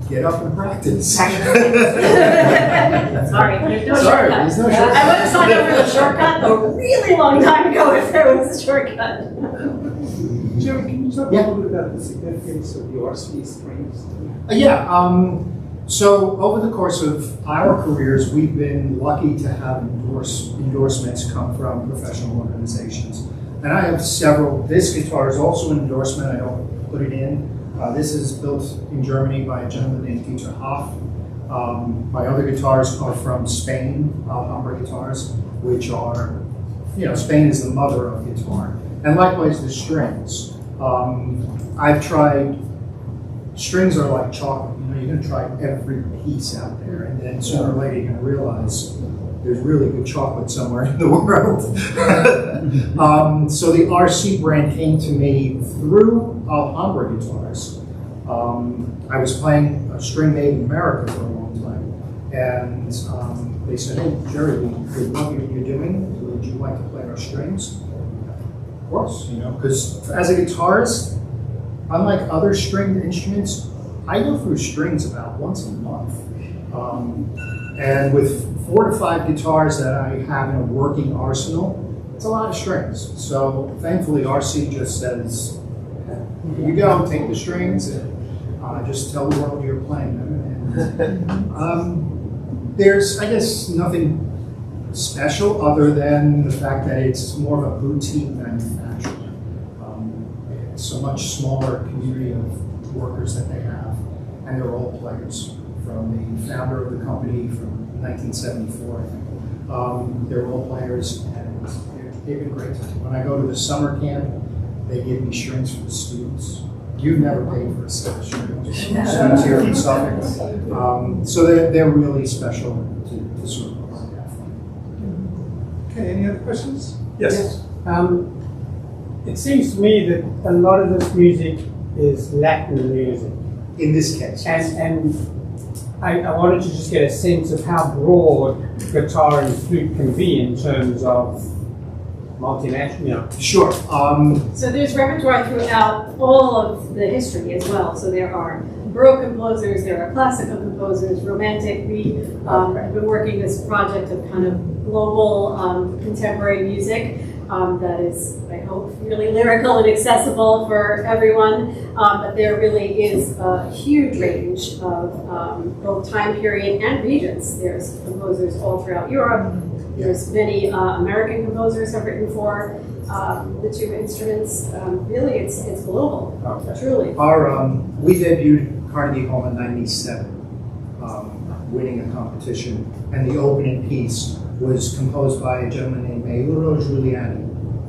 [SPEAKER 3] get up and practice.
[SPEAKER 2] Sorry, there's no
[SPEAKER 3] Sorry,
[SPEAKER 2] shortcut.
[SPEAKER 3] there's no
[SPEAKER 2] I would
[SPEAKER 3] shortcut.
[SPEAKER 2] have signed up for the shortcut a really long time ago if there was a shortcut.
[SPEAKER 1] Jerry, can you talk a
[SPEAKER 3] Yeah.
[SPEAKER 1] little bit about the significance of the RC strings?
[SPEAKER 3] So over the course of our careers, we've been lucky to have endorsements come from professional organizations. And I have several. This guitar is also an endorsement. I don't put it in. This is built in Germany by a gentleman named Dieter Hoff. My other guitars are from Spain, Alhambra guitars, which are, Spain is the mother of guitar. And likewise the strings. I've tried, strings are like chocolate. You're going to try every piece out there, and then sooner or later you're going to realize there's really good chocolate somewhere in the world. So the RC brand came to me through Alhambra guitars. I was playing a string made in America for a long time, and they said, "Hey, Jerry, we love what you're doing. Would you like to play our strings?" Of course, because as a guitarist, unlike other stringed instruments, I go through strings about once a month. And with 4 to 5 guitars that I have in a working arsenal, it's a lot of strings. So thankfully, RC just says, here you go, take the strings, and just tell the world you're playing them. And, there's, I guess, nothing special other than the fact that it's more of a boutique manufacturer. It's a much smaller community of workers that they have, and they're all players. From the founder of the company from 1974, I think. They're all players, and they've been great. When I go to the summer camp, they give me strings for the students. You've never paid for a set of strings. Students here in Suffolk. So they're really special to sort of work out for.
[SPEAKER 1] Okay, any other questions?
[SPEAKER 7] Yes. It seems to me that a lot of this music is Latin music.
[SPEAKER 3] In this case.
[SPEAKER 7] And I wanted to just get a sense of how broad guitar and flute can be in terms of multinational.
[SPEAKER 3] Sure.
[SPEAKER 2] So there's repertoire throughout all of the history as well. So there are Baroque composers, there are classical composers, romantic. We have been working this project of kind of global contemporary music that is, I hope, really lyrical and accessible for everyone. But there really is a huge range of both time period and regions. There's composers all throughout Europe. There's many American composers have written for the two instruments. Really, it's global, truly.
[SPEAKER 3] We debuted Carnegie Hall in '97, winning a competition, and the opening piece was composed by a gentleman named Mauro Giuliani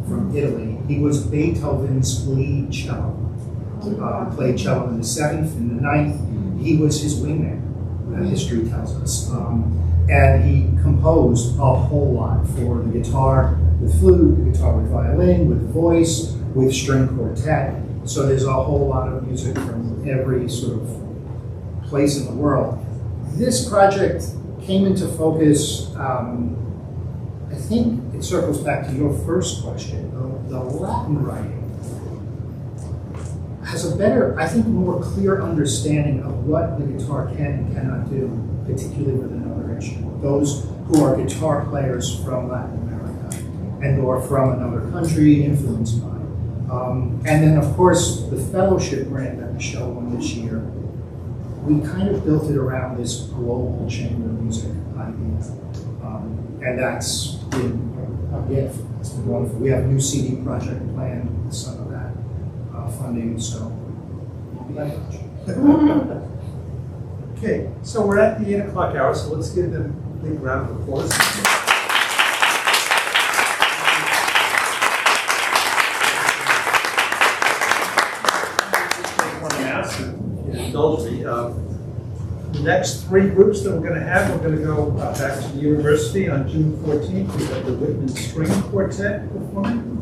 [SPEAKER 3] from Italy. He was Beethoven's lead cello. Played cello in the 7th and the 9th. He was his wingman, history tells us. And he composed a whole lot for the guitar with flute, the guitar with violin, with voice, with string quartet. So there's a whole lot of music from every sort of place in the world. This project came into focus, I think it circles back to your first question. The Latin writing has a better, I think, more clear understanding of what the guitar can and cannot do, particularly with another instrument. Those who are guitar players from Latin America and or from another country influenced by. And then, of course, the fellowship grant that Michelle won this year we kind of built it around this global chamber music idea. And that's been a gift. It's been wonderful. We have a new CD project planned with some of that funding, so we'll be in touch.
[SPEAKER 1] Okay, so we're at the 8 o'clock hour, so let's give them a big round of applause. One announcement, if you indulge me. The next 3 groups that we're going to have, we're going to go back to the university on June 14th. We have the Whitman String Quartet performing.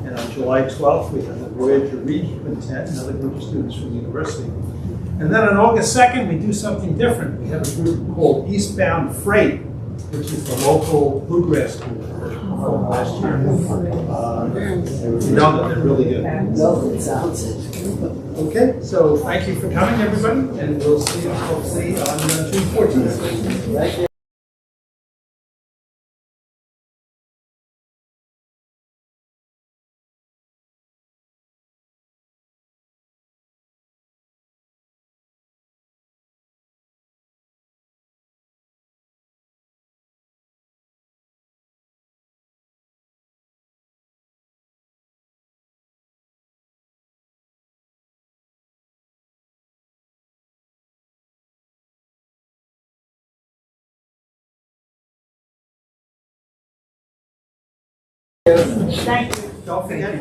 [SPEAKER 1] And on July 12th, we have the Voyager Reed Quintet, another group of students from the university. And then on August 2nd, we do something different. We have a group called Eastbound Freight, which is the local bluegrass group that performed last year. You know that they're really good. Okay, so thank you for coming, everybody, and we'll see you hopefully on June 14th.
[SPEAKER 2] Thank you.
[SPEAKER 1] Don't forget,